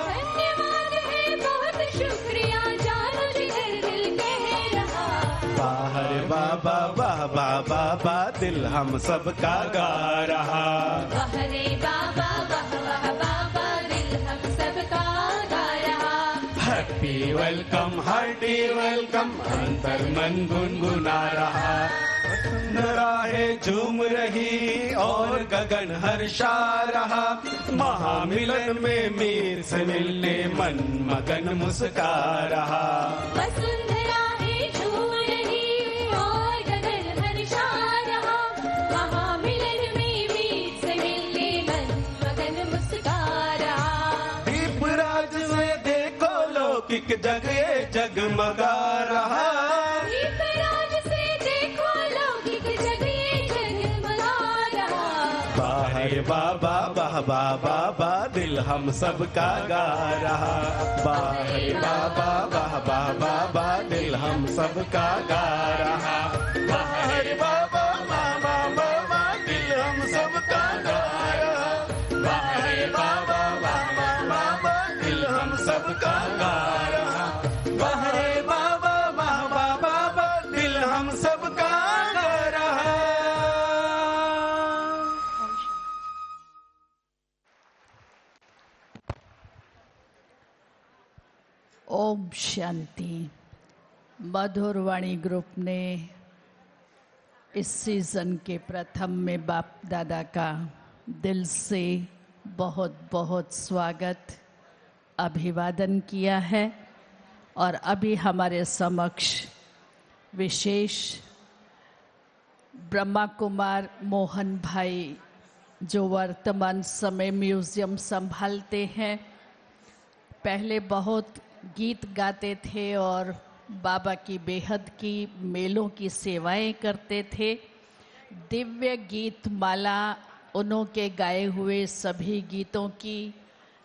धन्यवाद है बहुत शुक्रिया जानो जिगर दिल कह रहा। बाहर बाबा वाह बाबा बा दिल हम सबका गा रहा। वाह रे बाबा वाह वाह बाबा दिल हम सबका गा रहा। हैप्पी वेलकम हार्टी वेलकम अंतर मन गुनगुना रहा। राहें झूम रही और गगन हर्षा रहा। महामिलन में मीर से मिलने मन मगन मुस्का रहा। वसुंधरा है झूम रही और गगन हर्षा रहा। महामिलन में मीर से मिलने मन मगन मुस्का रहा। दीप राज में देखो लौकिक जग ये जगमगा रहा। दीप राज से देखो लौकिक जग ये जगमगा रहा। बाहर बाबा वाह बाबा बा दिल हम सबका गा रहा। बाहर बाबा वाह बाबा बा दिल हम सबका गा रहा। बाहर बाबा वाह बाबा बा दिल हम सबका गा रहा। बाहर बाबा वाह बाबा बा दिल हम सबका गा रहा। बाहर बाबा वाह बाबा बा दिल हम सबका गा रहा। ओम शांति। मधुरवाणी ग्रुप ने इस सीजन के प्रथम में बाप दादा का दिल से बहुत बहुत स्वागत अभिवादन किया है। और अभी हमारे समक्ष विशेष ब्रह्मा कुमार मोहन भाई जो वर्तमान समय म्यूजियम संभालते हैं, पहले बहुत गीत गाते थे और बाबा की बेहद की मेलों की सेवाएं करते थे। दिव्य गीत माला उन्हों के गाए हुए सभी गीतों की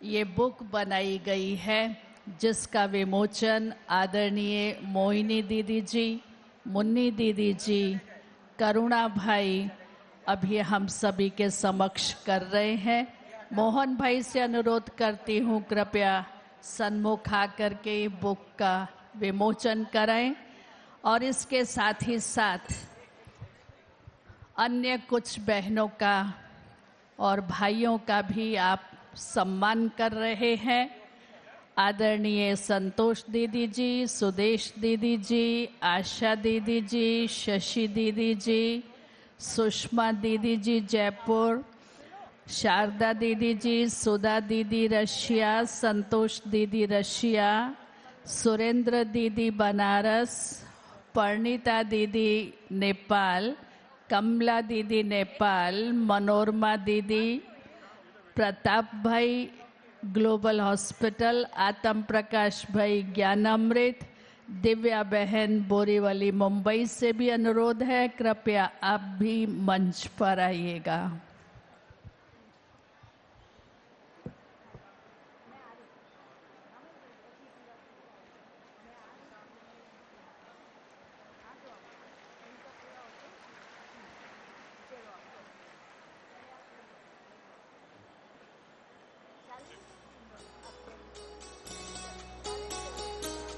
ये बुक बनाई गई है, जिसका विमोचन आदरणीय मोहिनी दीदी जी, मुन्नी दीदी जी, करुणा भाई अभी हम सभी के समक्ष कर रहे हैं। मोहन भाई से अनुरोध करती हूँ कृपया सन्मुख आकर के बुक का विमोचन कराएं और इसके साथ ही साथ अन्य कुछ बहनों का और भाइयों का भी आप सम्मान कर रहे हैं। आदरणीय संतोष दीदी जी, सुदेश दीदी जी, आशा दीदी जी, शशि दीदी जी, सुषमा दीदी जी जयपुर, शारदा दीदी जी, सुधा दीदी रशिया, संतोष दीदी रशिया, सुरेंद्र दीदी बनारस, परिणीता दीदी नेपाल, कमला दीदी नेपाल, मनोरमा दीदी, प्रताप भाई ग्लोबल हॉस्पिटल, आत्म प्रकाश भाई ज्ञानामृत, दिव्या बहन बोरीवली मुंबई से भी अनुरोध है कृपया आप भी मंच पर आइएगा।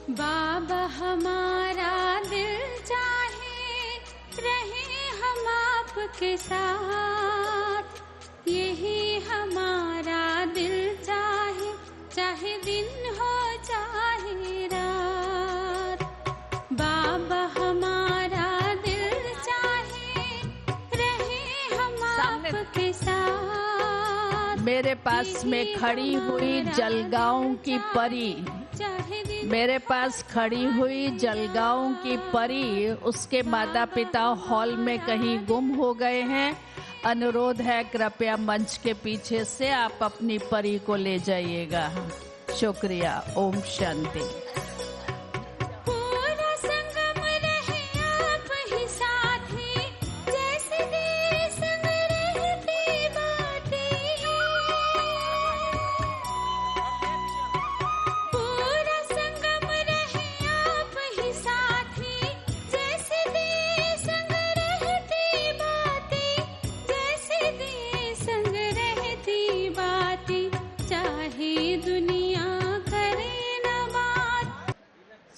बाबा हमारा दिल चाहे रहे हम आपके साथ, यही हमारा दिल चाहे, चाहे दिन हो चाहे रात। बाबा हमारा दिल चाहे रहे हम आपके साथ। मेरे पास में खड़ी हुई जलगांव की परी, मेरे पास खड़ी हुई जलगांव की परी, उसके माता पिता हॉल में कहीं गुम हो गए हैं। अनुरोध है कृपया मंच के पीछे से आप अपनी परी को ले जाइएगा। शुक्रिया। ओम शांति।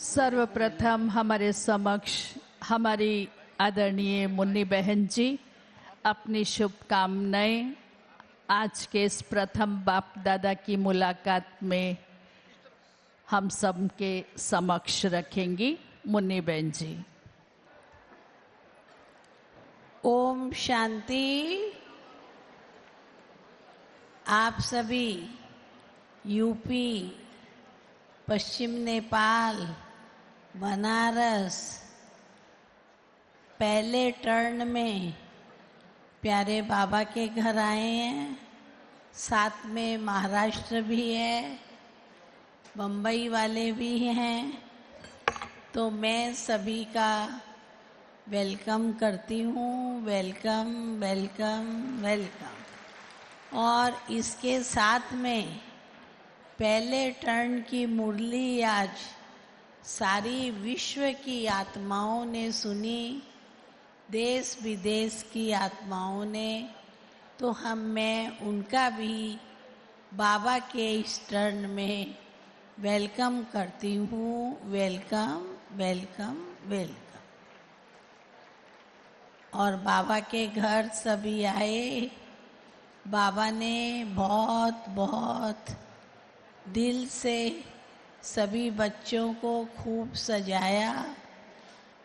सर्वप्रथम हमारे समक्ष हमारी आदरणीय मुन्नी बहन जी अपनी शुभकामनाएं आज के इस प्रथम बाप दादा की मुलाकात में हम सब के समक्ष रखेंगी। मुन्नी बहन जी। ओम शांति। आप सभी यूपी, पश्चिम नेपाल, बनारस पहले टर्न में प्यारे बाबा के घर आए हैं। साथ में महाराष्ट्र भी है, बम्बई वाले भी हैं। तो मैं सभी का वेलकम करती हूँ। Welcome welcome welcome. और इसके साथ में पहले टर्न की मुरली आज सारी विश्व की आत्माओं ने सुनी, देश विदेश की आत्माओं ने। तो मैं उनका भी बाबा के इस टर्न में वेलकम करती हूँ। Welcome welcome welcome. और बाबा के घर सभी आए। बाबा ने बहुत बहुत दिल से सभी बच्चों को खूब सजाया।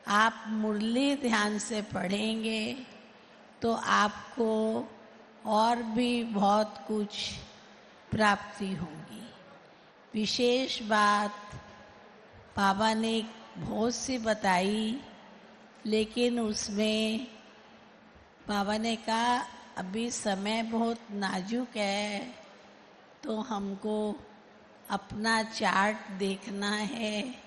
आप मुरली ध्यान से पढ़ेंगे तो आपको और भी बहुत कुछ प्राप्ति होगी। विशेष बात बाबा ने बहुत सी बताई, लेकिन उसमें बाबा ने कहा अभी समय बहुत नाजुक है, तो हमको अपना चार्ट देखना है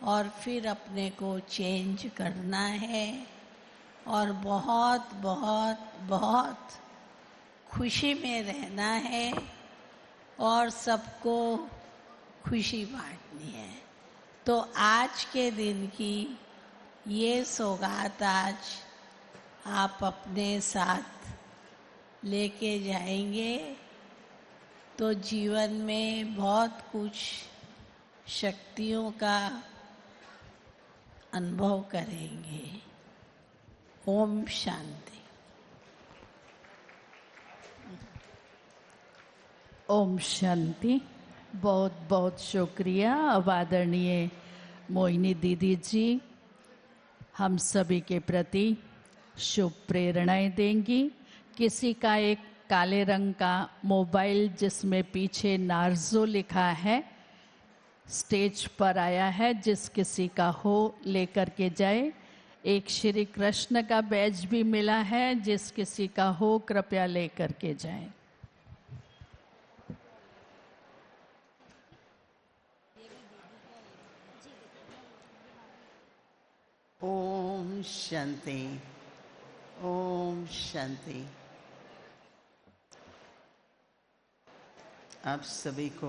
और फिर अपने को चेंज करना है और बहुत बहुत बहुत खुशी में रहना है और सबको खुशी बांटनी है। तो आज के दिन की ये सौगात आज आप अपने साथ लेके जाएंगे तो जीवन में बहुत कुछ शक्तियों का अनुभव करेंगे। ओम शांति। ओम शांति। बहुत बहुत शुक्रिया। अब आदरणीय मोहिनी दीदी जी हम सभी के प्रति शुभ प्रेरणाएं देंगी। किसी का एक काले रंग का मोबाइल जिसमें पीछे नार्जो लिखा है स्टेज पर आया है, जिस किसी का हो लेकर के जाए। एक श्री कृष्ण का बैज भी मिला है, जिस किसी का हो कृपया लेकर के जाए। ओम शांति। ओम शांति। आप सभी को,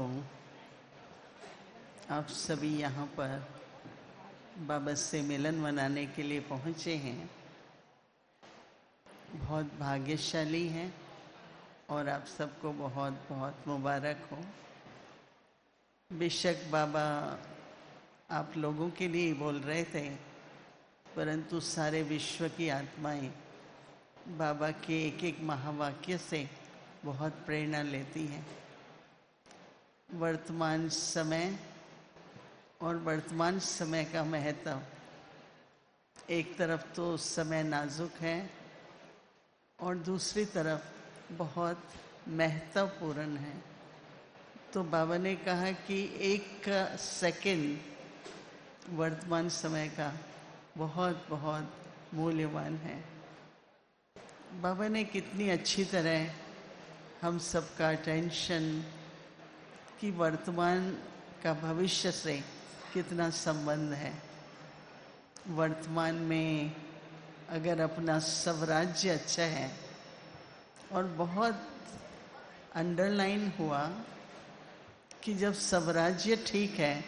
आप सभी यहाँ पर बाबा से मिलन मनाने के लिए पहुँचे हैं, बहुत भाग्यशाली हैं और आप सबको बहुत बहुत मुबारक हो। बेशक बाबा आप लोगों के लिए बोल रहे थे, परंतु सारे विश्व की आत्माएं बाबा के एक एक महावाक्य से बहुत प्रेरणा लेती हैं। वर्तमान समय और वर्तमान समय का महत्व, एक तरफ तो समय नाजुक है और दूसरी तरफ बहुत महत्वपूर्ण है। तो बाबा ने कहा कि एक सेकंड वर्तमान समय का बहुत बहुत मूल्यवान है। बाबा ने कितनी अच्छी तरह हम सबका अटेंशन कि वर्तमान का भविष्य से कितना संबंध है। वर्तमान में अगर अपना स्वराज्य अच्छा है, और बहुत अंडरलाइन हुआ कि जब स्वराज्य ठीक है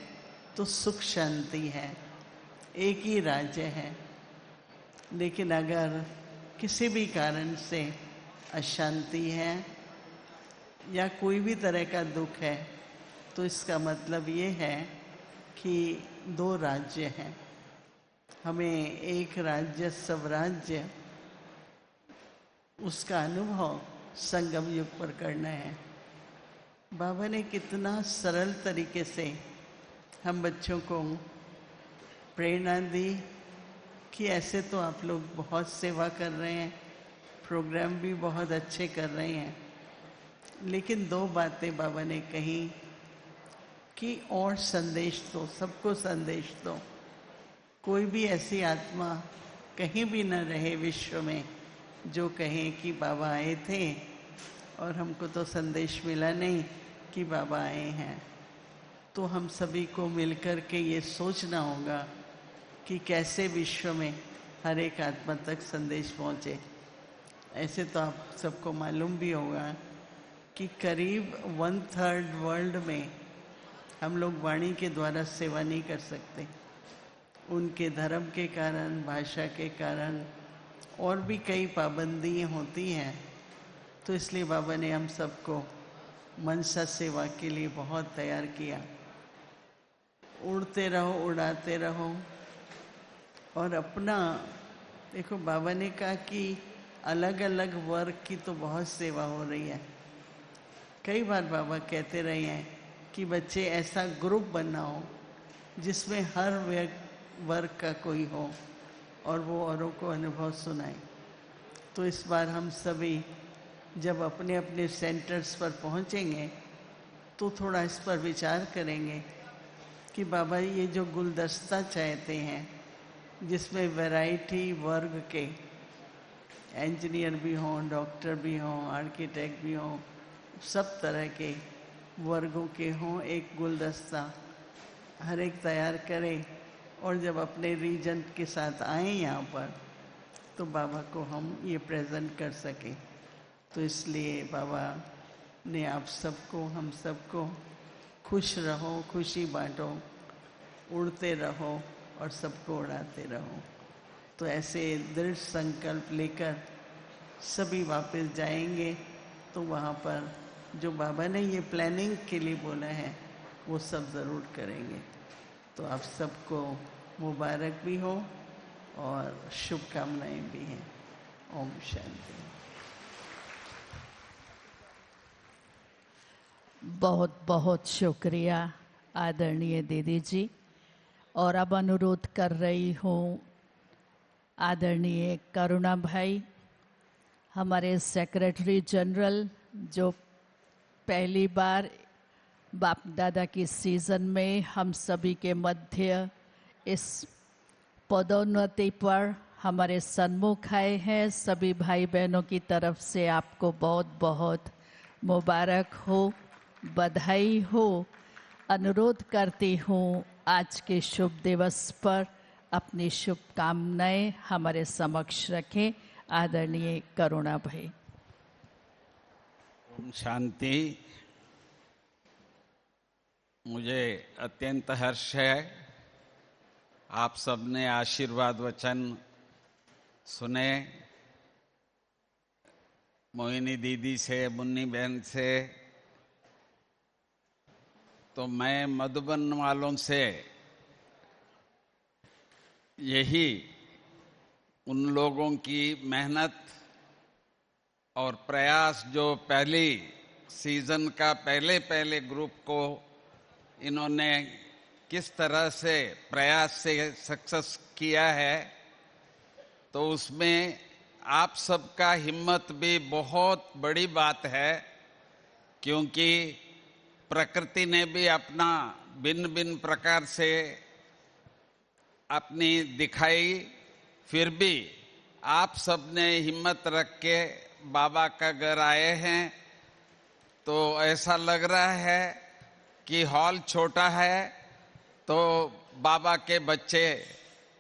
तो सुख शांति है, एक ही राज्य है। लेकिन अगर किसी भी कारण से अशांति है या कोई भी तरह का दुख है, तो इसका मतलब ये है कि दो राज्य हैं। हमें एक राज्य स्वराज्य उसका अनुभव संगम युग पर करना है। बाबा ने कितना सरल तरीके से हम बच्चों को प्रेरणा दी कि ऐसे तो आप लोग बहुत सेवा कर रहे हैं, प्रोग्राम भी बहुत अच्छे कर रहे हैं, लेकिन दो बातें बाबा ने कही कि और संदेश दो, सबको संदेश दो। कोई भी ऐसी आत्मा कहीं भी न रहे विश्व में जो कहे कि बाबा आए थे और हमको तो संदेश मिला नहीं कि बाबा आए हैं। तो हम सभी को मिलकर के ये सोचना होगा कि कैसे विश्व में हर एक आत्मा तक संदेश पहुँचे। ऐसे तो आप सबको मालूम भी होगा कि करीब 1/3 वर्ल्ड में हम लोग वाणी के द्वारा सेवा नहीं कर सकते, उनके धर्म के कारण, भाषा के कारण और भी कई पाबंदियाँ होती हैं। तो इसलिए बाबा ने हम सबको मनसा सेवा के लिए बहुत तैयार किया। उड़ते रहो, उड़ाते रहो। और अपना देखो, बाबा ने कहा कि अलग अलग वर्ग की तो बहुत सेवा हो रही है। कई बार बाबा कहते रहे हैं कि बच्चे ऐसा ग्रुप बनाओ जिसमें हर वर्ग का कोई हो और वो औरों को अनुभव सुनाए। तो इस बार हम सभी जब अपने अपने सेंटर्स पर पहुंचेंगे तो थोड़ा इस पर विचार करेंगे कि बाबा ये जो गुलदस्ता चाहते हैं जिसमें वैरायटी वर्ग के इंजीनियर भी हों, डॉक्टर भी हों, आर्किटेक्ट भी हों, सब तरह के वर्गों के हों, एक गुलदस्ता हर एक तैयार करें और जब अपने रीजन के साथ आए यहाँ पर तो बाबा को हम ये प्रेजेंट कर सकें। तो इसलिए बाबा ने आप सबको, हम सबको खुश रहो, खुशी बांटो, उड़ते रहो और सबको उड़ाते रहो। तो ऐसे दृढ़ संकल्प लेकर सभी वापस जाएंगे तो वहाँ पर जो बाबा ने ये प्लानिंग के लिए बोला है वो सब ज़रूर करेंगे। तो आप सबको मुबारक भी हो और शुभकामनाएं भी हैं। ओम शांति। बहुत बहुत शुक्रिया आदरणीय दीदी जी। और अब अनुरोध कर रही हूँ आदरणीय करुणा भाई, हमारे सेक्रेटरी जनरल, जो पहली बार बाप दादा की सीज़न में हम सभी के मध्य इस पदोन्नति पर हमारे सन्मुख आए हैं। सभी भाई बहनों की तरफ से आपको बहुत बहुत मुबारक हो, बधाई हो। अनुरोध करती हूँ आज के शुभ दिवस पर अपनी शुभकामनाएं हमारे समक्ष रखें। आदरणीय करुणा भाई। ओम शांति। मुझे अत्यंत हर्ष है, आप सबने आशीर्वाद वचन सुने, मोहिनी दीदी से, मुन्नी बहन से। तो मैं मधुबन वालों से यही उन लोगों की मेहनत और प्रयास जो पहली सीजन का पहले ग्रुप को इन्होंने किस तरह से प्रयास से सक्सेस किया है, तो उसमें आप सबका हिम्मत भी बहुत बड़ी बात है। क्योंकि प्रकृति ने भी अपना भिन्न भिन्न प्रकार से अपनी दिखाई, फिर भी आप सबने हिम्मत रख के बाबा का घर आए हैं। तो ऐसा लग रहा है कि हॉल छोटा है तो बाबा के बच्चे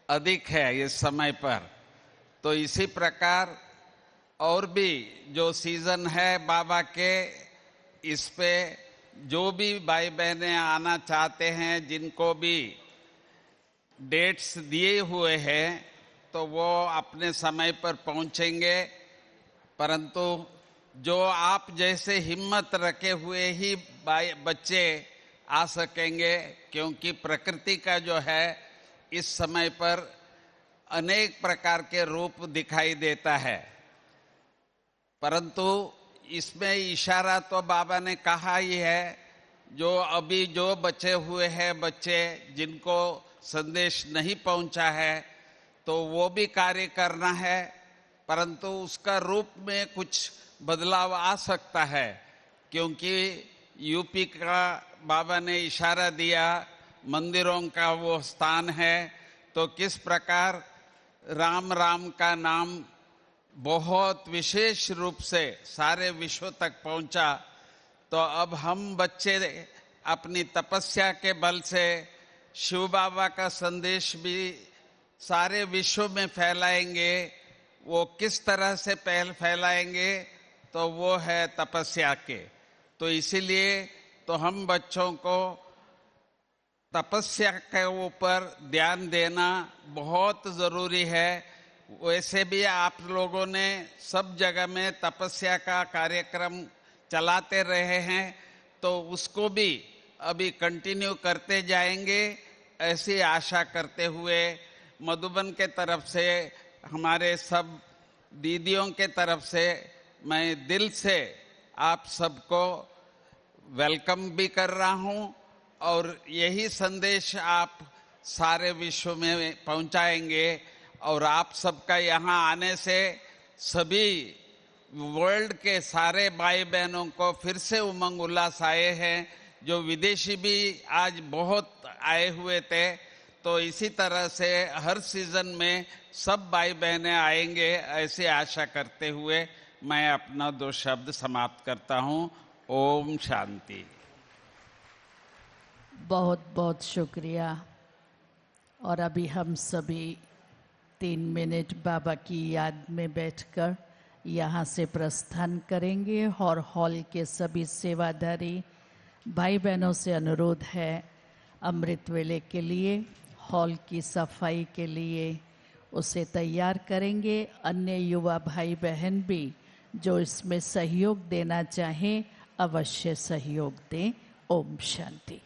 अधिक है इस समय पर। तो इसी प्रकार और भी जो सीजन है बाबा के, इस पे जो भी भाई बहनें आना चाहते हैं, जिनको भी डेट्स दिए हुए हैं, तो वो अपने समय पर पहुंचेंगे। परंतु जो आप जैसे हिम्मत रखे हुए ही बच्चे आ सकेंगे, क्योंकि प्रकृति का जो है इस समय पर अनेक प्रकार के रूप दिखाई देता है, परंतु इसमें इशारा तो बाबा ने कहा ही है, जो अभी जो बचे हुए हैं बच्चे जिनको संदेश नहीं पहुंचा है तो वो भी कार्य करना है, परंतु उसका रूप में कुछ बदलाव आ सकता है, क्योंकि यूपी का बाबा ने इशारा दिया मंदिरों का वो स्थान है, तो किस प्रकार राम राम का नाम बहुत विशेष रूप से सारे विश्व तक पहुंचा, तो अब हम बच्चे अपनी तपस्या के बल से शिव बाबा का संदेश भी सारे विश्व में फैलाएंगे। वो किस तरह से फैलाएंगे, तो वो है तपस्या के। तो इसीलिए तो हम बच्चों को तपस्या के ऊपर ध्यान देना बहुत जरूरी है। वैसे भी आप लोगों ने सब जगह में तपस्या का कार्यक्रम चलाते रहे हैं, तो उसको भी अभी कंटिन्यू करते जाएंगे, ऐसी आशा करते हुए मधुबन के तरफ से, हमारे सब दीदियों के तरफ से मैं दिल से आप सबको वेलकम भी कर रहा हूं, और यही संदेश आप सारे विश्व में पहुंचाएंगे। और आप सबका यहाँ आने से सभी वर्ल्ड के सारे भाई बहनों को फिर से उमंग उल्लास आए हैं, जो विदेशी भी आज बहुत आए हुए थे। तो इसी तरह से हर सीजन में सब भाई बहनें आएंगे, ऐसी आशा करते हुए मैं अपना 2 शब्द समाप्त करता हूँ। ओम शांति। बहुत बहुत शुक्रिया। और अभी हम सभी 3 मिनट बाबा की याद में बैठकर यहाँ से प्रस्थान करेंगे, और हॉल के सभी सेवाधारी भाई बहनों से अनुरोध है, अमृत वेले के लिए हॉल की सफाई के लिए उसे तैयार करेंगे। अन्य युवा भाई बहन भी जो इसमें सहयोग देना चाहें अवश्य सहयोग दें। ओम शांति।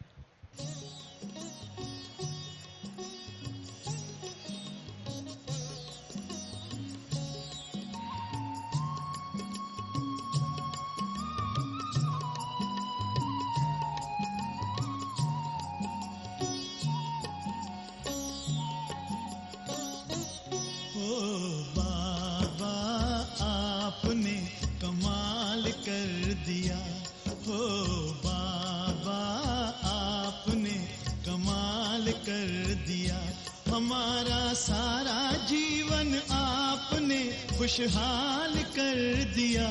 खुशहाल कर दिया,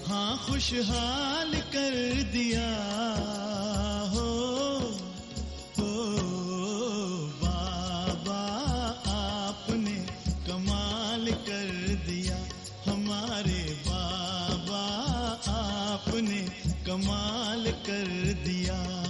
हाँ खुशहाल कर दिया। हो बाबा आपने कमाल कर दिया, हमारे बाबा आपने कमाल कर दिया।